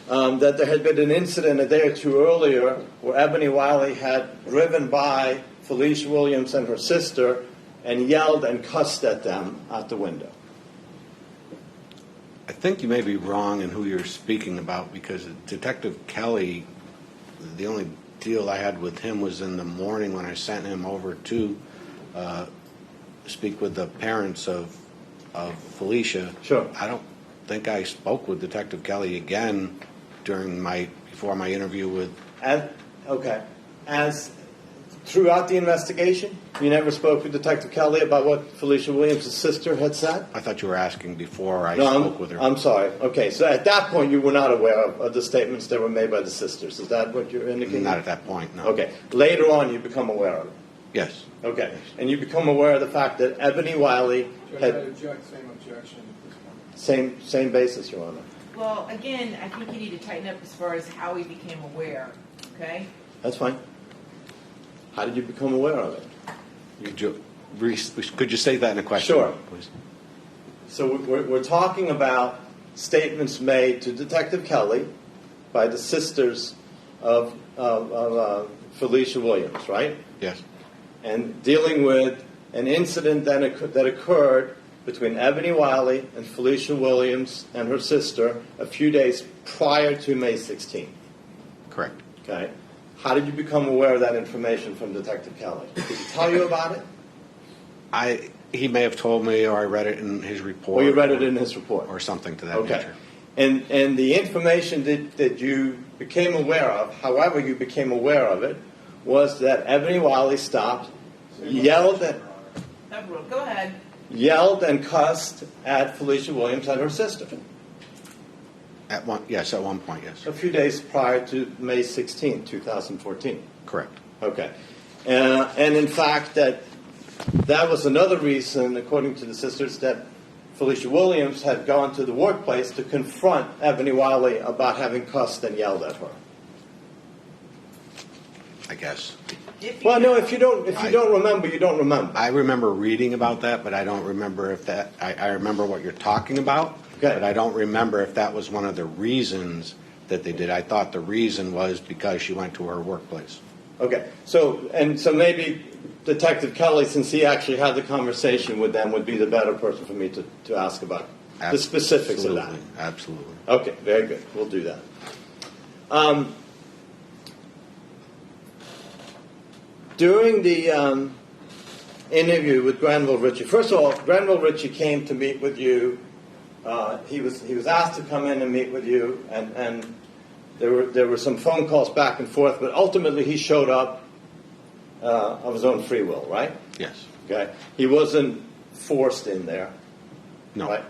that there had been an incident a day or two earlier where Ebony Wiley had driven by Felicia Williams and her sister and yelled and cussed at them out the window. I think you may be wrong in who you're speaking about because Detective Kelly, the only deal I had with him was in the morning when I sent him over to speak with the parents of Felicia. Sure. I don't think I spoke with Detective Kelly again before my interview with. As throughout the investigation, you never spoke with Detective Kelly about what Felicia Williams' sister had said? I thought you were asking before I spoke with her. I'm sorry. Okay, so at that point you were not aware of the statements that were made by the sisters. Is that what you're indicating? Not at that point, no. Okay. Later on you become aware of it? Yes. Okay. And you become aware of the fact that Ebony Wiley Judge, had... I object, same objection at this point. Same basis, Your Honor. Well, again, I think you need to tighten up as far as how he became aware, okay? That's fine. How did you become aware of it? Could you say that in a question? Sure. Please? So we're talking about statements made to Detective Kelly by the sisters of Felicia Williams, right? Yes. And dealing with an incident that occurred between Ebony Wiley and Felicia Williams and her sister a few days prior to May 16th. Correct. Okay. How did you become aware of that information from Detective Kelly? Did he tell you about it? He may have told me, or I read it in his report. Or you read it in his report? Or something to that Okay. nature. And the information that you became aware of, however you became aware of it, was that Ebony Wiley stopped, yelled Go ahead. and cussed at Felicia Williams and her sister. At one point, yes. A few days prior to May 16, 2014. Correct. Okay. And in fact, that was another reason, according to the sisters, that Felicia Williams had gone to the workplace to confront Ebony Wiley about having cussed and yelled at her. I guess. Well, no, if you don't remember, you don't remember. I remember reading about that, but I don't remember if that, I remember what you're talking about, Okay. but I don't remember if that was one of the reasons that they did. I thought the reason was because she went to her workplace. Okay, so maybe Detective Kelly, since he actually had the conversation with them, would be the better person for me to ask about the specifics of that. Absolutely. Okay, very good. We'll do that. During the interview with Granville Ritchie, first of all, Granville Ritchie came to meet with you. He was asked to come in and meet with you, and there were some phone calls back and forth, but ultimately he showed up of his own free will, right? Yes. Okay. He wasn't forced in there. No. Right?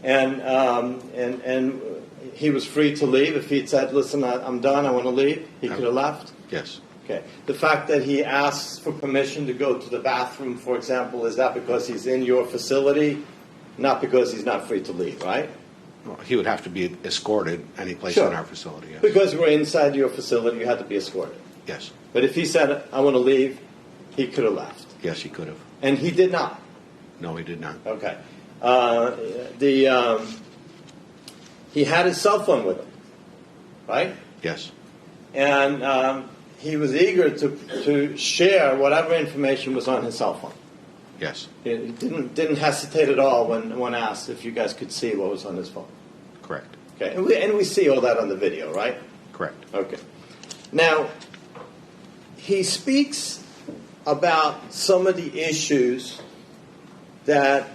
And he was free to leave. If he'd said, listen, I'm done, I want to leave, he could have left? Yes. Okay. The fact that he asks for permission to go to the bathroom, for example, is that because he's in your facility, not because he's not free to leave, right? Well, he would have to be escorted any place Sure. in our facility, yes. Because we're inside your facility, you had to be escorted. Yes. But if he said, I want to leave, he could have left. Yes, he could have. And he did not. No, he did not. Okay. He had his cell phone with him, right? Yes. And he was eager to share whatever information was on his cell phone. Yes. He didn't hesitate at all when asked if you guys could see what was on his phone. Correct. Okay, and we see all that on the video, right? Correct. Okay. Now, he speaks about some of the issues that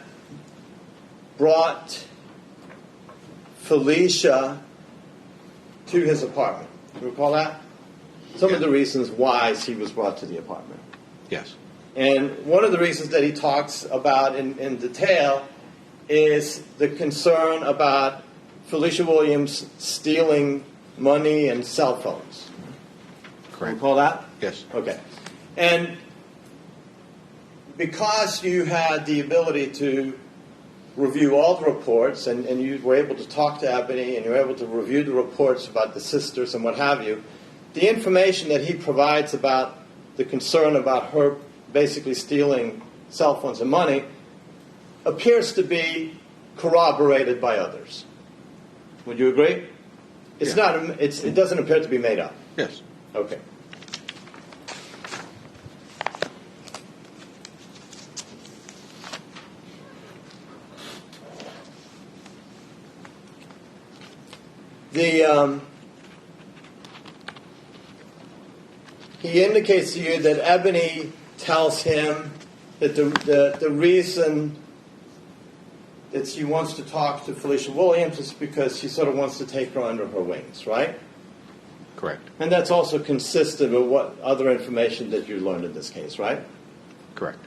brought Felicia to his apartment. Do you recall that? Some of the reasons why she was brought to the apartment. Yes. And one of the reasons that he talks about in detail is the concern about Felicia Williams stealing money and cell phones. Correct. Recall that? Yes. Okay. And because you had the ability to review all the reports and you were able to talk to Ebony and you were able to review the reports about the sisters and what have you, the information that he provides about the concern about her basically stealing cell phones and money appears to be corroborated by others. Would you agree? It's Yeah. not. It doesn't appear to be made up. Yes. Okay. He indicates to you that Ebony tells him that the reason that she wants to talk to Felicia Williams is because she sort of wants to take her under her wings, right? Correct. And that's also consistent with what other information that you learned in this case, right? Correct.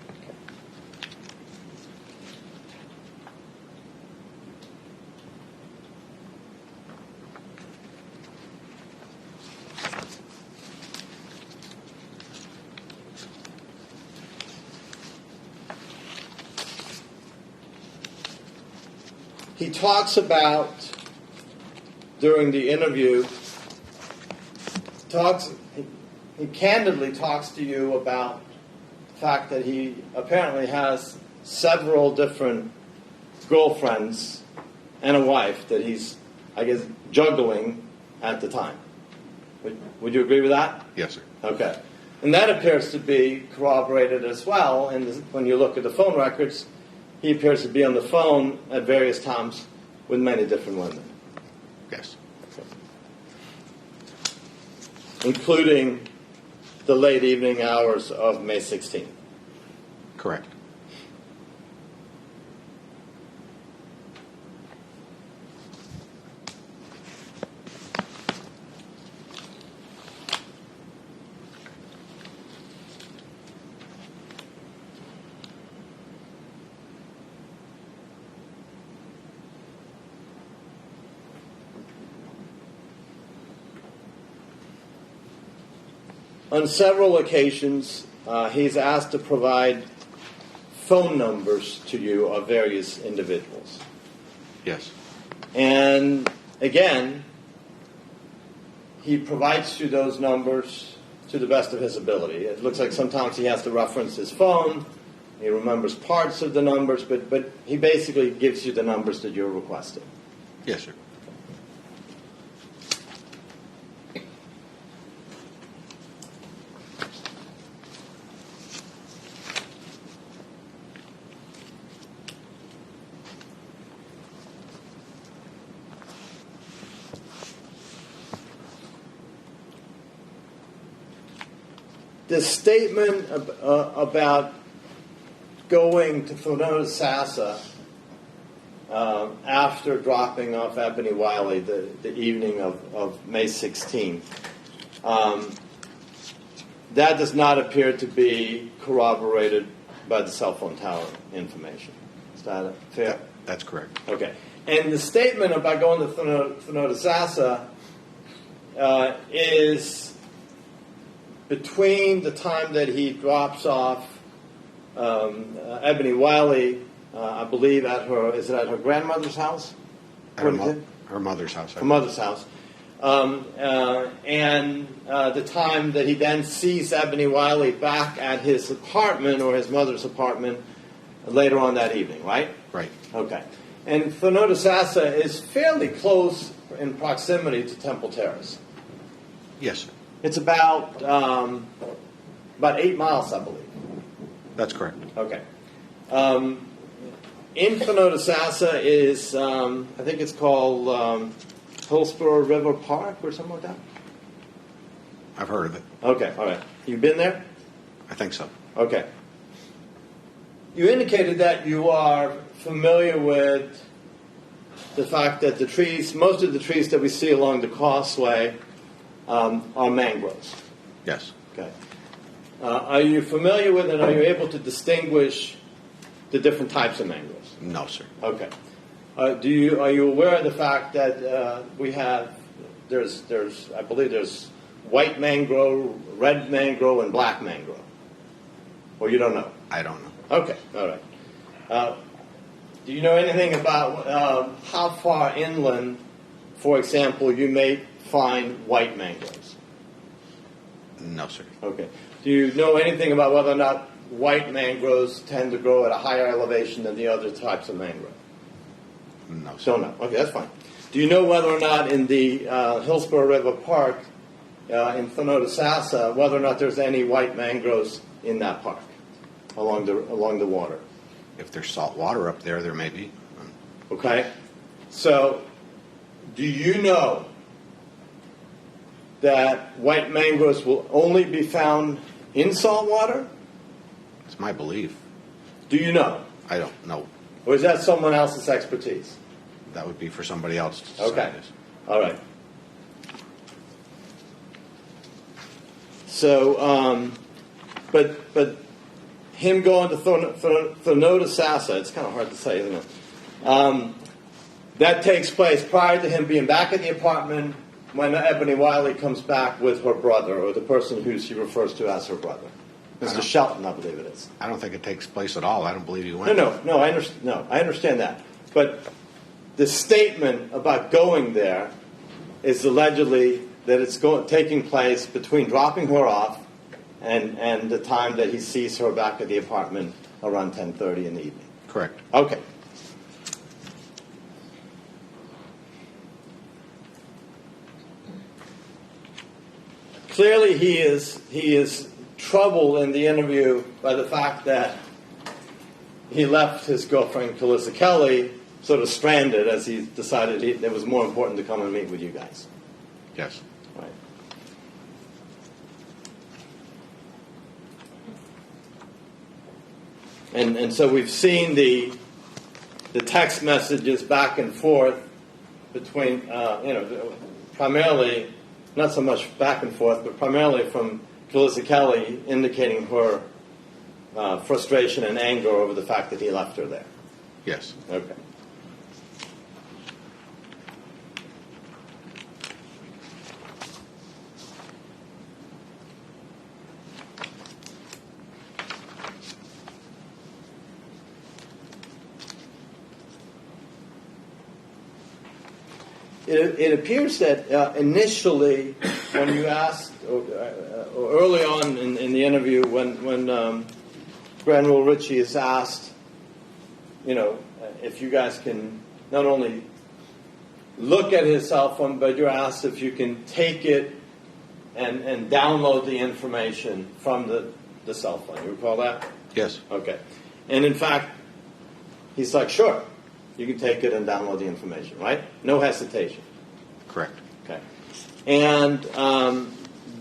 He talks about, during the interview, he candidly talks to you about the fact that he apparently has several different girlfriends and a wife that he's, I guess, juggling at the time. Would you agree with that? Yes, sir. Okay. And that appears to be corroborated as well. And when you look at the phone records, he appears to be on the phone at various times with many different women. Yes. Including the late evening hours of May 16th. Correct. On several occasions, he's asked to provide phone numbers to you of various individuals. Yes. And again, he provides you those numbers to to the best of his ability. It looks like sometimes he has to reference his phone. He remembers parts of the numbers, but he basically gives you the numbers that you're requesting. Yes, sir. The statement about going to Fonona Sassa after dropping off Ebony Wiley the evening of May 16th, that does not appear to be corroborated by the cell phone tower information. Is that fair? That's correct. Okay. And the statement about going to Fonona Sassa is between the time that he drops off Ebony Wiley, I believe at her grandmother's house? Her mother's house. Her mother's house. And the time that he then sees Ebony Wiley back at his apartment or his mother's apartment later on that evening, right? Right. Okay. And Fonona Sassa is fairly close in proximity to Temple Terrace. Yes, sir. It's about 8 miles, I believe. That's correct. Okay. In Fonona Sassa is, I think it's called Hillsborough River Park or something like that? I've heard of it. Okay, all right. You've been there? I think so. Okay. You indicated that you are familiar with the fact that the trees, most of the trees that we see along the causeway are mangroves. Yes. Okay. Are you familiar with and are you able to distinguish the different types of mangroves? No, sir. Okay. Are you aware of the fact that we have I believe there's white mangrove, red mangrove, and black mangrove? Or you don't know? I don't know. Okay. All right. Do you know anything about how far inland, for example, you may find white mangroves? No, sir. Okay. Do you know anything about whether or not white mangroves tend to grow at a higher elevation than the other types of mangrove? No, sir. Don't know. Okay, that's fine. Do you know whether or not in the Hillsborough River Park in Fonona Sassa, whether or not there's any white mangroves in that park along the water? If there's salt water up there, there may be. Okay. So, do you know that white mangroves will only be found in salt water? It's my belief. Do you know? I don't know. Or is that someone else's expertise? That would be for somebody else to decide Okay. this. All right. So, but him going to Fonona Sassa, it's kind of hard to say, isn't it? That takes place prior to him being back at the apartment when Ebony Wiley comes back with her brother, or the person who she refers to as her brother. Mr. Shelton, I believe it is. I don't think it takes place at all. I don't believe you went. No, I understand that. But the statement about going there is allegedly that it's taking place between dropping her off and the time that he sees her back at the apartment around 10:30 in the evening. Correct. Okay. Clearly, he is troubled in the interview by the fact that he left his girlfriend, Calissa Kelly, sort of stranded as he decided it was more important to come and meet with you guys. Yes. Right. And so we've seen the text messages back and forth between, primarily, not so much back and forth, but primarily from Calissa Kelly indicating her frustration and anger over the fact that he left her there. Yes. Okay. It appears that initially, when you asked or early on in the interview, when Granville Ritchie is asked, if you guys can not only look at his cell phone, but you're asked if you can take it and download the information from the cell phone. You recall that? Yes. Okay. And in fact, he's like, sure, you can take it and download the information, right? No hesitation. Correct. Okay. And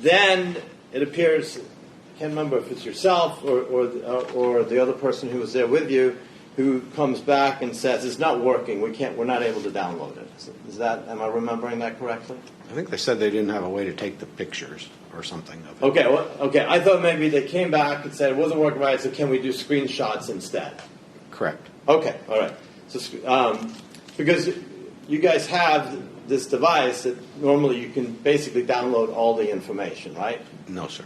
then it appears, I can't remember if it's yourself or the other person who was there with you, who comes back and says, it's not working, we're not able to download it. Am I remembering that correctly? I think they said they didn't have a way to take the pictures or something of it. Okay, I thought maybe they came back and said it wasn't working right, so can we do screenshots instead? Correct. Okay, all right. So, because you guys have this device that normally you can basically download all the information, right? No, sir.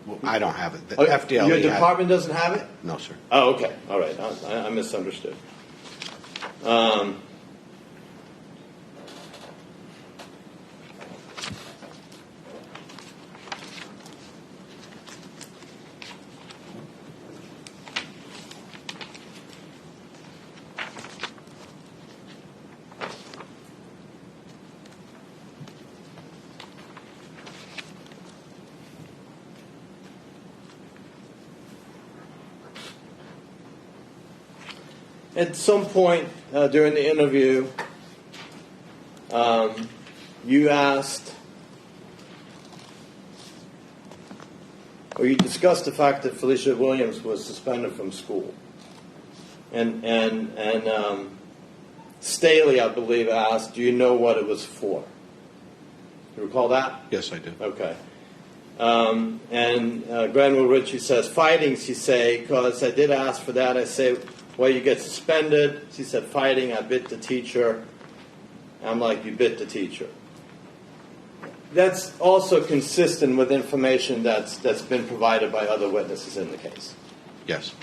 Well, I don't have it. The Oh, FDLE your department doesn't have it? No, sir. Oh, okay. All right. I misunderstood. At some point during the interview, you asked, or you discussed the fact that Felicia Williams was suspended from school, and Staley, I believe, asked, "Do you know what it was for?" You recall that? Yes, I do. Okay. And Granville Ritchie says, fighting, she say, because I did ask for that. I say, well, you get suspended. She said, fighting, I bit the teacher. I'm like, you bit the teacher. That's also consistent with information that's been provided by other witnesses in the case. Yes.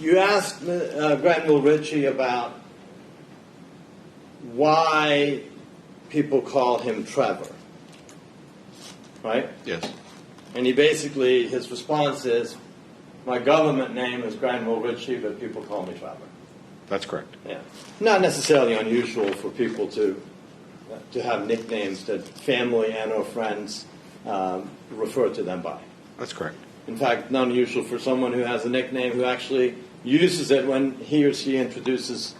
You asked Granville Ritchie about why people call him Trevor, right? Yes. And his response is, my government name is Granville Ritchie, but people call me Trevor. That's correct. Yeah. Not necessarily unusual for people to have nicknames that family and or friends refer to them by. That's correct. In fact, not unusual for someone who has a nickname who actually uses it when he or she introduces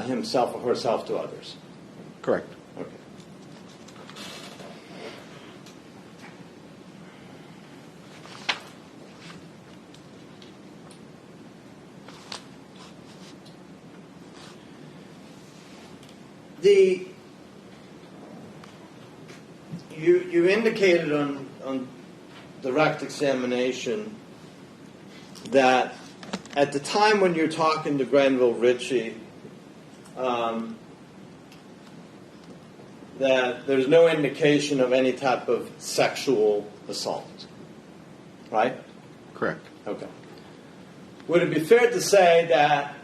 himself or herself to others. Correct. Okay. You indicated on direct examination that at the time when you're talking to Granville Ritchie, that there's no indication of any type of sexual assault, right? Correct. Okay. Would it be fair to say that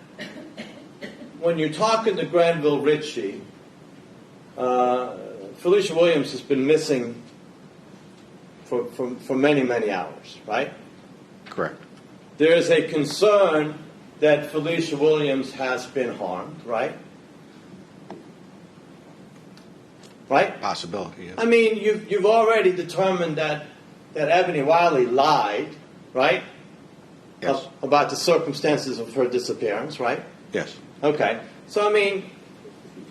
when you're talking to Granville Ritchie, Felicia Williams has been missing for many, many hours, right? Correct. There is a concern that Felicia Williams has been harmed, right? Right? Possibility. Yes. I mean, you've already determined that Ebony Wiley lied, right? Yes. About the circumstances of her disappearance, right? Yes. Okay. So, I mean,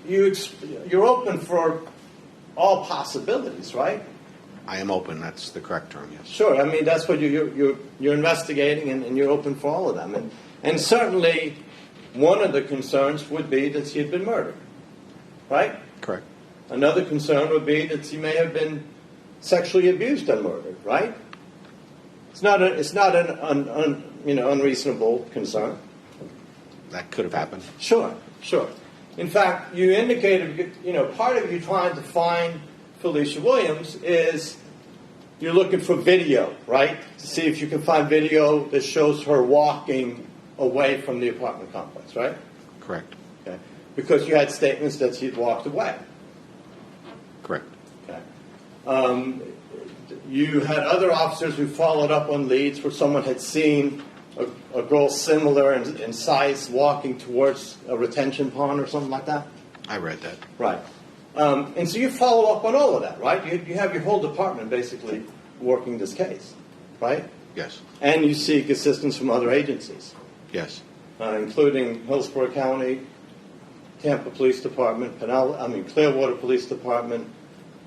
you're open for all possibilities, right? I am open. That's the correct term. Yes. Sure. I mean, that's what you're investigating, and you're open for all of them. And certainly, one of the concerns would be that she had been murdered, right? Correct. Another concern would be that she may have been sexually abused and murdered, right? It's not an unreasonable concern. That could have happened. Sure. In fact, you indicated, part of you trying to find Felicia Williams is you're looking for video, right? To see if you can find video that shows her walking away from the apartment complex, right? Correct. Okay. Because you had statements that she'd walked away. Correct. Okay. You had other officers who followed up on leads where someone had seen a girl similar in size walking towards a retention pond or something like that? I read that. Right. And so you follow up on all of that, right? You have your whole department basically working this case, right? Yes. And you seek assistance from other agencies, Yes. Including Hillsborough County, Tampa Police Department, Clearwater Police Department,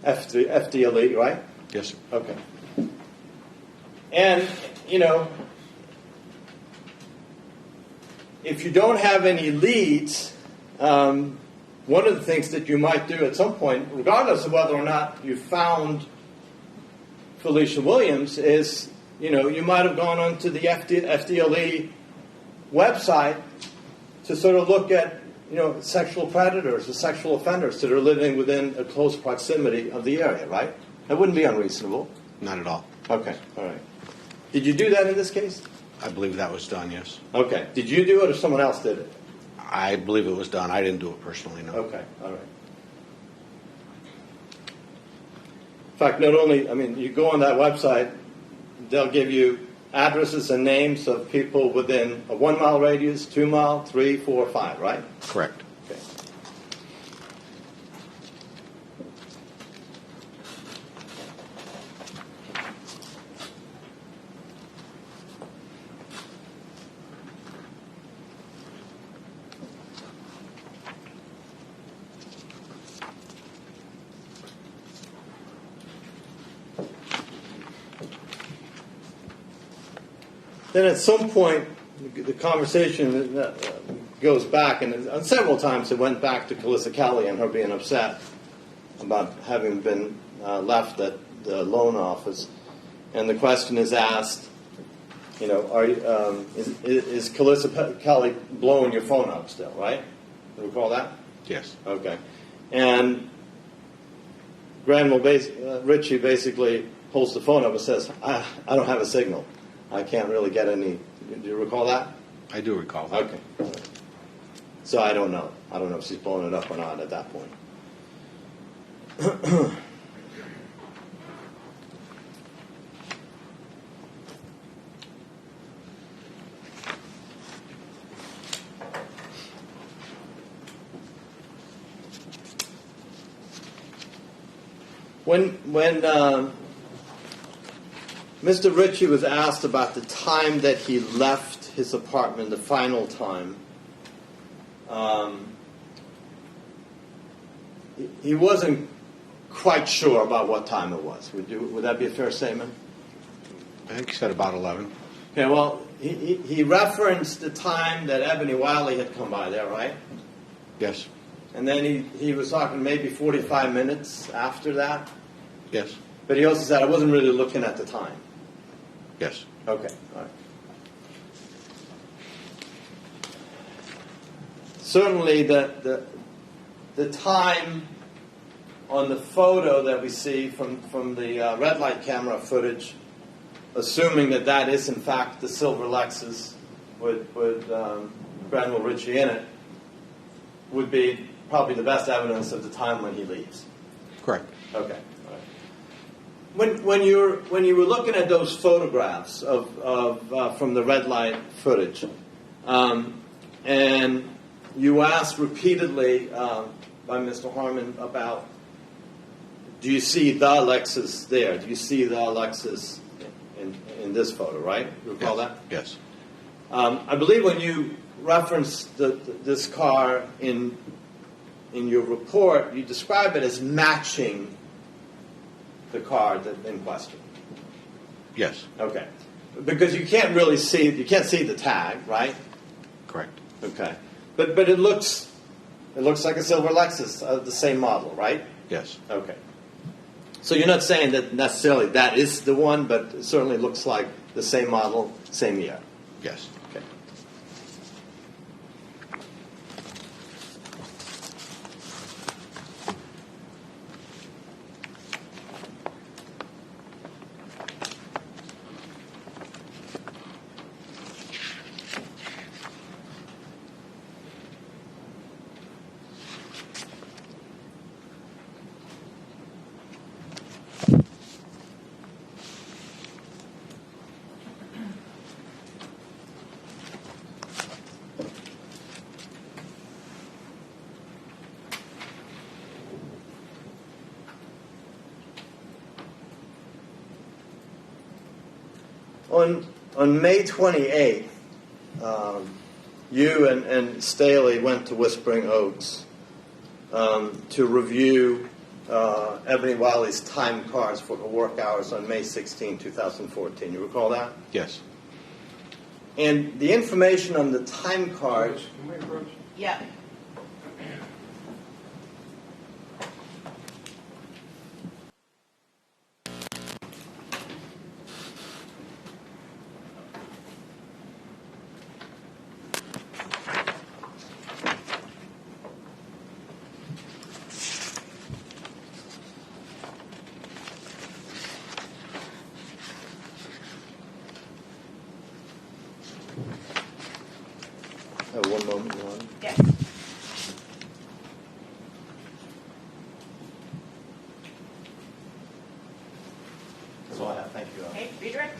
FDLE, right? Yes, sir. Okay. And, if you don't have any leads, one of the things that you might do at some point, regardless of whether or not you found Felicia Williams, is, you might have gone onto the FDLE website to sort of look at, sexual predators or sexual offenders that are living within a close proximity of the area, right? That wouldn't be unreasonable. Not at all. Okay, all right. Did you do that in this case? I believe that was done, yes. Okay. Did you do it or someone else did it? I believe it was done. I didn't do it personally, no. Okay, all right. In fact, not only, you go on that website, they'll give you addresses and names of people within a 1 mile radius, 2 mile, 3, 4, 5, right? Correct. Okay. Then at some point, the conversation goes back, and several times it went back to Calissa Kelly and her being upset about having been left at the loan office. And the question is asked, is Calissa Kelly blowing your phone up still, right? You recall that? Yes. Okay. And Granville Ritchie basically pulls the phone up and says, I don't have a signal. I can't really get any. Do you recall that? I do recall that. Okay. So I don't know. I don't know if she's blowing it up or not at that point. When Mr. Ritchie was asked about the time that he left his apartment, the final time, he wasn't quite sure about what time it was. Would that be a fair statement? I think he said about 11. Okay, well, he referenced the time that Ebony Wiley had come by there, right? Yes. And then he was talking maybe 45 minutes after that. Yes. But he also said, I wasn't really looking at the time. Yes. Okay, all right. Certainly the time on the photo that we see from the red light camera footage, assuming that is in fact the silver Lexus with Granville Ritchie in it, would be probably the best evidence of the time when he leaves. Correct. Okay. When you were looking at those photographs from the red light footage, and you asked repeatedly by Mr. Harmon about, do you see the Lexus there? Do you see the Lexus in this photo? Right? You recall that? Yes. I believe when you referenced this car in your report, you describe it as matching the car in question. Yes. Okay. Because you can't see the tag, right? Correct. Okay. But it looks like a silver Lexus of the same model, right? Yes. Okay. So you're not saying that necessarily that is the one, but it certainly looks like the same model, same year. Yes. Okay. On May 28th, you and Staley went to Whispering Oaks to review Ebony Wiley's time cards for her work hours on May 16, 2014. You recall that? Yes. And the information on the time card... Can we approach? Yeah. one moment, Ron. Yes. That's all I have. Thank you. Okay, redirect.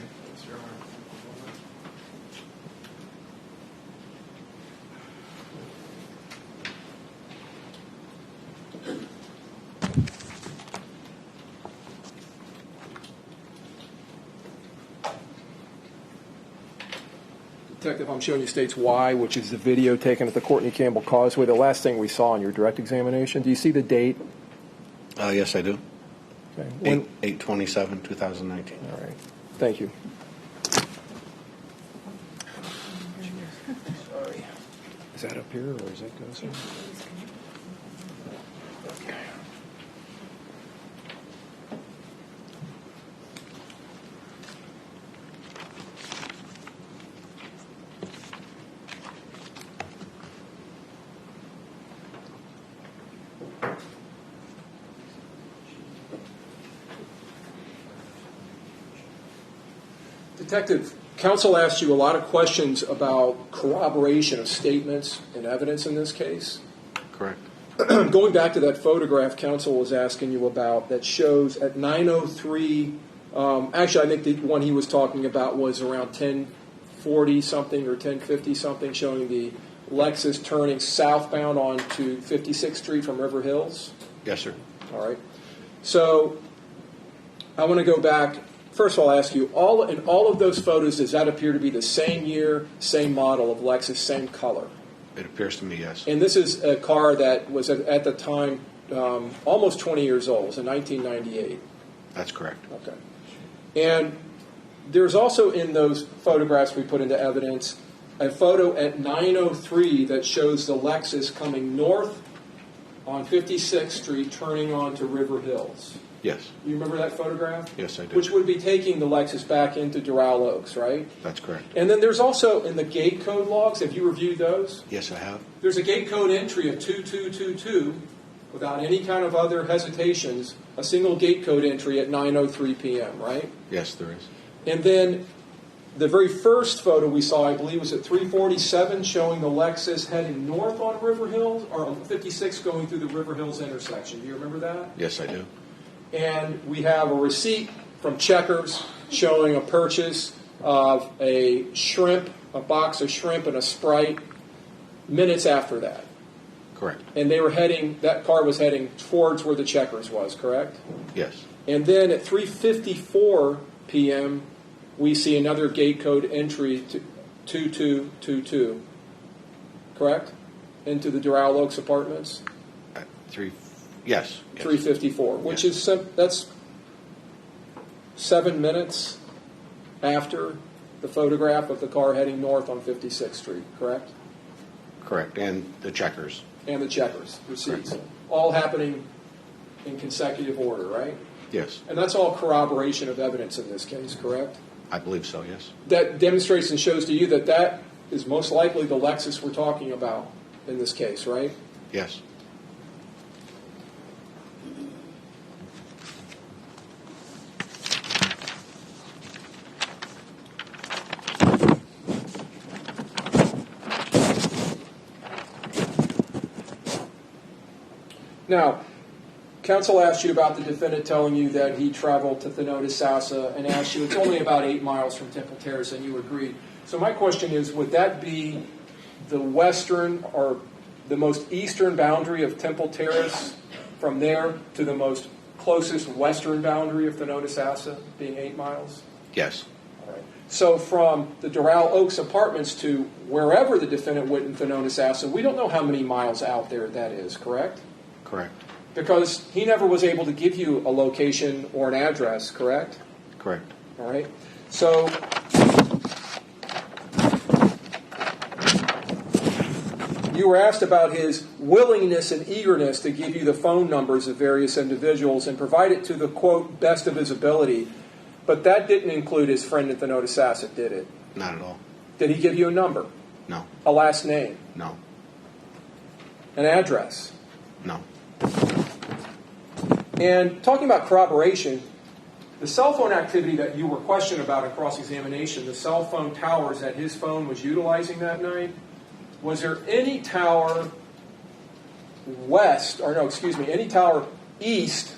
Detective, I'm showing you States Y, which is the video taken at the Courtney Campbell Causeway, the last thing we saw in your direct examination. Do you see the date? Yes, I do. Okay. When, 8/27/2019. all right. Thank you. Sorry. Is that up here, or is that go somewhere? Okay. Detective, counsel asked you a lot of questions about corroboration of statements and evidence in this case. Correct. Going back to that photograph counsel was asking you about that shows at 9:03, actually I think the one he was talking about was around 10:40 something or 10:50 something, showing the Lexus turning southbound onto 56th Street from River Hills. Yes, sir. All right. So I want to go back. First of all, I'll ask you, in all of those photos, does that appear to be the same year, same model of Lexus, same color? It appears to me, yes. And this is a car that was at the time almost 20 years old. It was in 1998. That's correct. Okay. And there's also in those photographs we put into evidence a photo at 9:03 that shows the Lexus coming north on 56th Street, turning onto River Hills. Yes. You remember that photograph? Yes, I do. Which would be taking the Lexus back into Doral Oaks, right? That's correct. And then there's also in the gate code logs, have you reviewed those? Yes, I have. There's a gate code entry of 2222 without any kind of other hesitations, a single gate code entry at 9:03 p.m., right? Yes, there is. And then the very first photo we saw, I believe, was at 3:47, showing the Lexus heading north on River Hills, or on 56 going through the River Hills intersection. Do you remember that? Yes, I do. And we have a receipt from Checkers showing a purchase of a box of shrimp and a Sprite minutes after that. Correct. And that car was heading towards where the Checkers was, correct? Yes. And then at 3:54 p.m., we see another gate code entry to 2222, correct? Into the Doral Oaks apartments? Yes. 3:54, which is that's 7 minutes after the photograph of the car heading north on 56th Street, correct? Correct, and the checkers. And the checkers, receipts. All happening in consecutive order, right? Yes, And that's all corroboration of evidence in this case, correct? I believe so, yes. That demonstrates and shows to you that that is most likely the Lexus we're talking about in this case, right? Yes. Now, counsel asked you about the defendant telling you that he traveled to Thenota Sassa and asked you, it's only about 8 miles from Temple Terrace, and you agreed. So my question is, would that be the western or the most eastern boundary of Temple Terrace from there to the most closest western boundary of Thenota Sassa, being 8 miles? Yes. All right. So from the Doral Oaks apartments to wherever the defendant went in Thenota Sassa, we don't know how many miles out there that is, correct? Correct. Because he never was able to give you a location or an address, correct? Correct. All right. So you were asked about his willingness and eagerness to give you the phone numbers of various individuals and provide it to the, quote, best of his ability. But that didn't include his friend in Thenota Sassa, did it? Not at all. Did he give you a number? No. A last name? No. An address? No. And talking about corroboration, the cell phone activity that you were questioned about in cross-examination, the cell phone towers that his phone was utilizing that night, was there any tower any tower east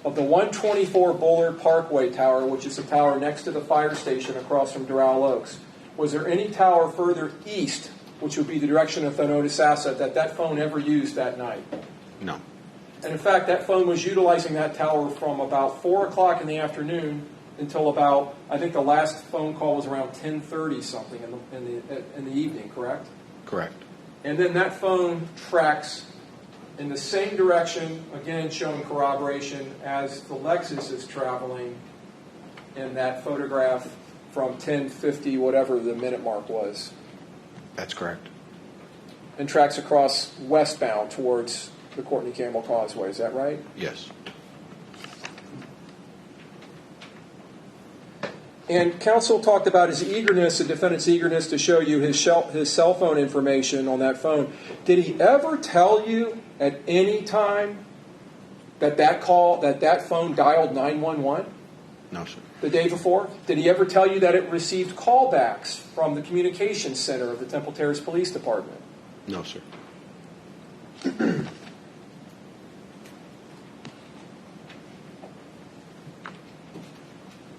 of the 124 Bullard Parkway Tower, which is the tower next to the fire station across from Doral Oaks? Was there any tower further east, which would be the direction of Thenota Sassa, that phone ever used that night? No. And in fact, that phone was utilizing that tower from about 4 o'clock in the afternoon until about, I think the last phone call was around 10:30 something in the evening, correct? Correct. And then that phone tracks in the same direction, again showing corroboration, as the Lexus is traveling in that photograph from 10:50, whatever the minute mark was, That's correct. and tracks across westbound towards the Courtney Campbell Causeway. Is that right? Yes. And counsel talked about his eagerness, the defendant's eagerness to show you his cell phone information on that phone. Did he ever tell you at any time that phone dialed 911 No, sir. the day before? Did he ever tell you that it received callbacks from the communications center of the Temple Terrace Police Department? No, sir.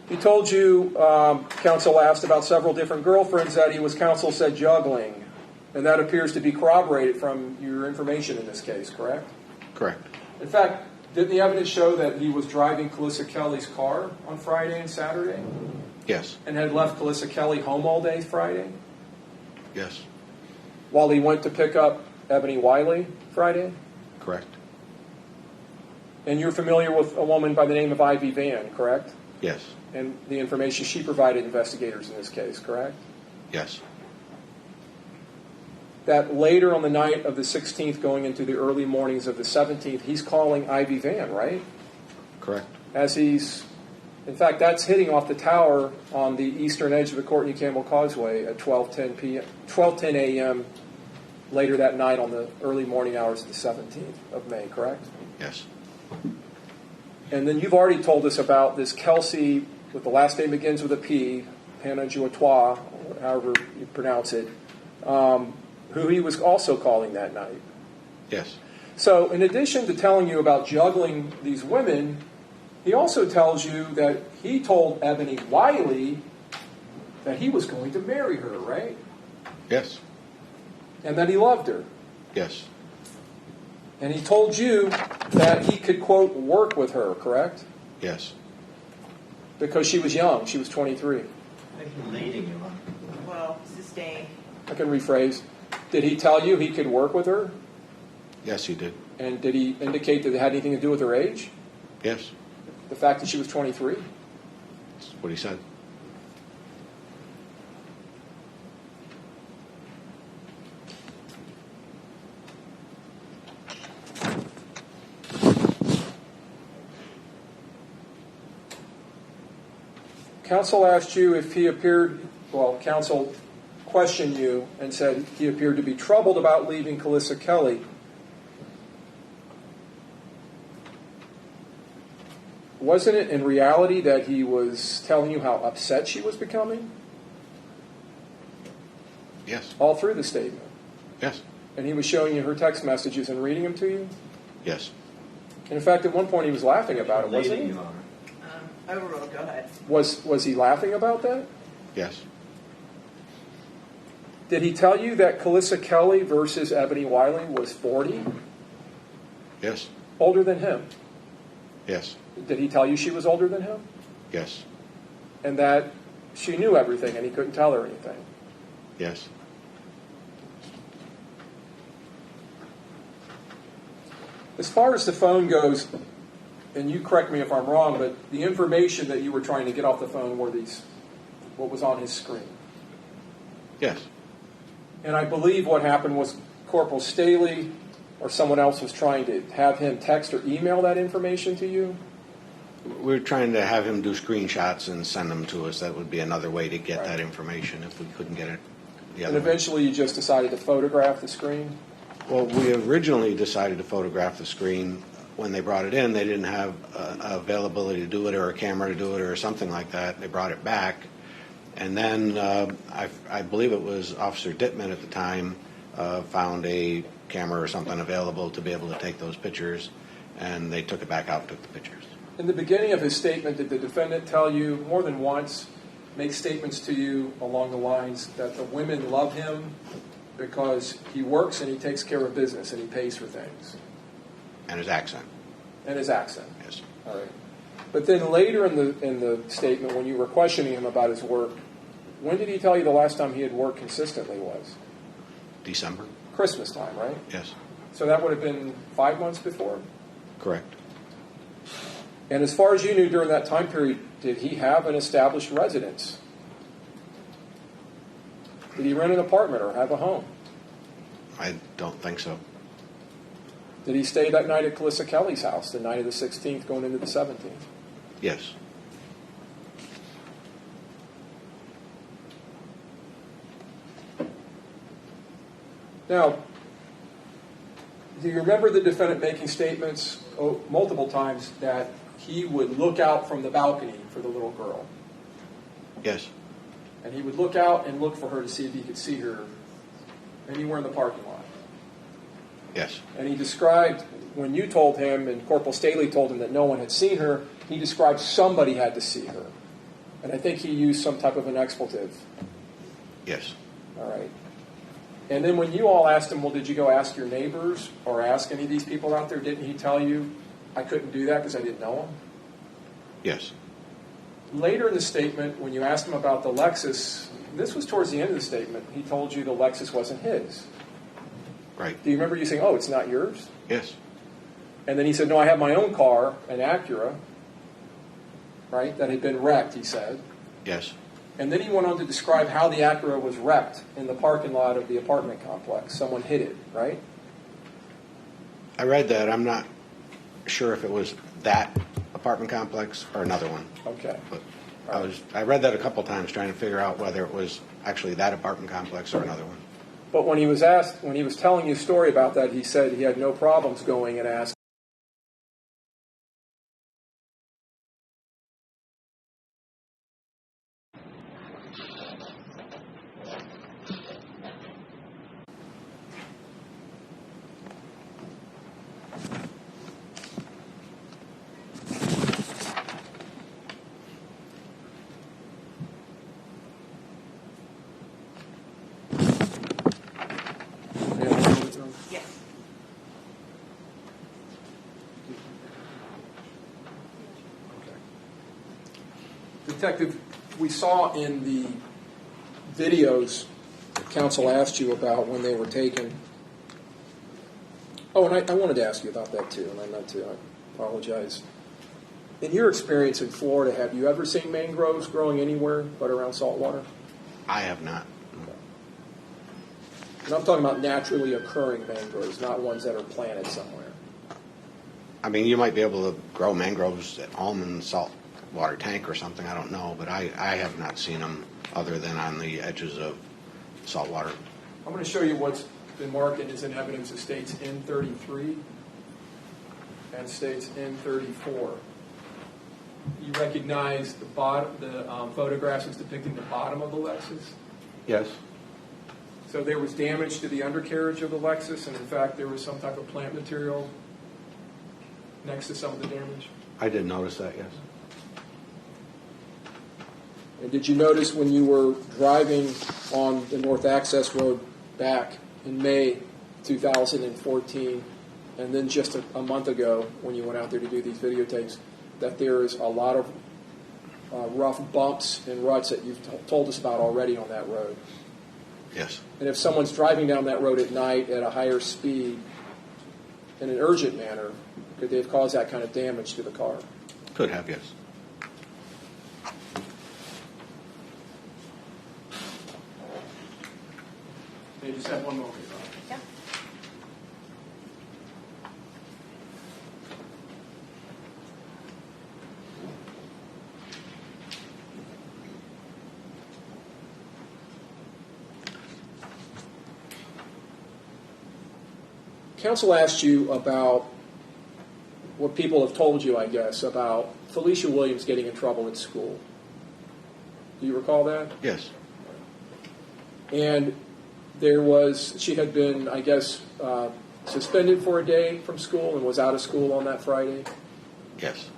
He told you, counsel asked about several different girlfriends that he was, counsel said, juggling. And that appears to be corroborated from your information in this case, correct? Correct. In fact, didn't the evidence show that he was driving Calissa Kelly's car on Friday and Saturday? Yes. And had left Calissa Kelly home all day Friday? Yes. While he went to pick up Ebony Wiley Friday? Correct. And you're familiar with a woman by the name of Ivy Van, correct? Yes. And the information she provided investigators in this case, correct? Yes. That later on the night of the 16th, going into the early mornings of the 17th, he's calling Ivy Van, right? Correct. In fact, that's hitting off the tower on the eastern edge of the Courtney Campbell Causeway at 12:10 a.m. later that night on the early morning hours of the 17th of May, correct? Yes. And then you've already told us about this Kelsey, with the last name begins with a P, Panajuatois, however you pronounce it, who he was also calling that night. Yes. So in addition to telling you about juggling these women, he also tells you that he told Ebony Wiley that he was going to marry her, right? Yes. And that he loved her. Yes. And he told you that he could, quote, work with her, correct? Yes. Because she was young. She was 23. Well, sustained. I can rephrase. Did he tell you he could work with her? Yes, he did. And did he indicate that it had anything to do with her age? Yes. The fact that she was 23? That's what he said. Counsel asked you if he appeared, well, counsel questioned you and said he appeared to be troubled about leaving Calissa Kelly. Wasn't it in reality that he was telling you how upset she was becoming? Yes. All through the statement. Yes. And he was showing you her text messages and reading them to you? Yes. And in fact, at one point he was laughing about it, wasn't he? Overruled, go ahead. Was he laughing about that? Yes. Did he tell you that Calissa Kelly versus Ebony Wiley was 40? Yes. Older than him? Yes. Did he tell you she was older than him? Yes. And that she knew everything and he couldn't tell her anything? Yes. As far as the phone goes, and you correct me if I'm wrong, but the information that you were trying to get off the phone were these, what was on his screen. Yes. And I believe what happened was Corporal Staley or someone else was trying to have him text or email that information to you? We're trying to have him do screenshots and send them to us. That would be another way to get Right. that information if we couldn't get it the And other way. eventually you just decided to photograph the screen? Well, we originally decided to photograph the screen. When they brought it in, they didn't have availability to do it or a camera to do it or something like that. They brought it back. And then I believe it was Officer Dittman at the time found a camera or something available to be able to take those pictures, and they took it back out and took the pictures. In the beginning of his statement, did the defendant tell you more than once, make statements to you along the lines that the women love him because he works and he takes care of business and he pays for things? And his accent. And his accent. Yes. All right. But then later in the statement, when you were questioning him about his work, when did he tell you the last time he had worked consistently was? December. Christmas time, right? Yes. So that would have been 5 months before? Correct. And as far as you knew during that time period, did he have an established residence? Did he rent an apartment or have a home? I don't think so. Did he stay that night at Calissa Kelly's house, the night of the 16th going into the 17th? Yes. Now, do you remember the defendant making statements multiple times that he would look out from the balcony for the little girl? Yes. And he would look out and look for her to see if he could see her anywhere in the parking lot. Yes. And he described, when you told him and Corporal Staley told him that no one had seen her, he described somebody had to see her. And I think he used some type of an expletive. Yes. All right. And then when you all asked him, well, did you go ask your neighbors or ask any of these people out there? Didn't he tell you, I couldn't do that because I didn't know them? Yes. Later in the statement, when you asked him about the Lexus, this was towards the end of the statement, he told you the Lexus wasn't his. Right. Do you remember you saying, oh, it's not yours? Yes. And then he said, no, I have my own car, an Acura, right, that had been wrecked, he said. Yes. And then he went on to describe how the Acura was wrecked in the parking lot of the apartment complex. Someone hit it, right? I read that. I'm not sure if it was that apartment complex or another one. Okay. But I read that a couple times trying to figure out whether it was actually that apartment complex or another one. But when he was asked, when he was telling you a story about that, he said he had no problems going and asking. Yes. Detective, we saw in the videos that counsel asked you about when they were taken. Oh, and I wanted to ask you about that too, and I meant to. I apologize. In your experience in Florida, have you ever seen mangroves growing anywhere but around saltwater? I have not. And I'm talking about naturally occurring mangroves, not ones that are planted somewhere. I mean, you might be able to grow mangroves at home in salt water tank or something, I don't know, but I have not seen them other than on the edges of saltwater. I'm going to show you what's been marked and is in evidence of states N33 and states N34. You recognize the photographs as depicting the bottom of the Lexus? Yes. So there was damage to the undercarriage of the Lexus, and in fact there was some type of plant material next to some of the damage? I did notice that, yes. And did you notice when you were driving on the North Access Road back in May 2014, and then just a month ago when you went out there to do these videotapes, that there is a lot of rough bumps and ruts that you've told us about already on that road? Yes. And if someone's driving down that road at night at a higher speed in an urgent manner, could they have caused that kind of damage to the car? Could have, yes. They just have one moment. Yeah. Counsel asked you about what people have told you, I guess, about Felicia Williams getting in trouble at school. Do you recall that? Yes. And she had been, I guess, suspended for a day from school and was out of school on that Friday Yes.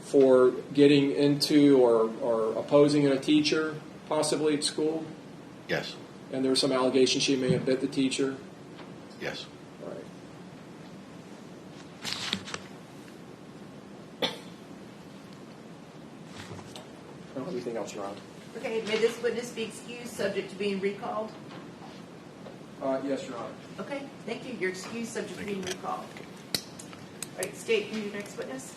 for getting into or opposing a teacher, possibly at school. Yes. And there was some allegation she may have bit the teacher. Yes. All right. I don't have anything else, Your Honor. Okay, may this witness be excused, subject to being recalled? Yes, Your Honor. Okay, thank you. You're excused, subject to being recalled. All right, State, your next witness.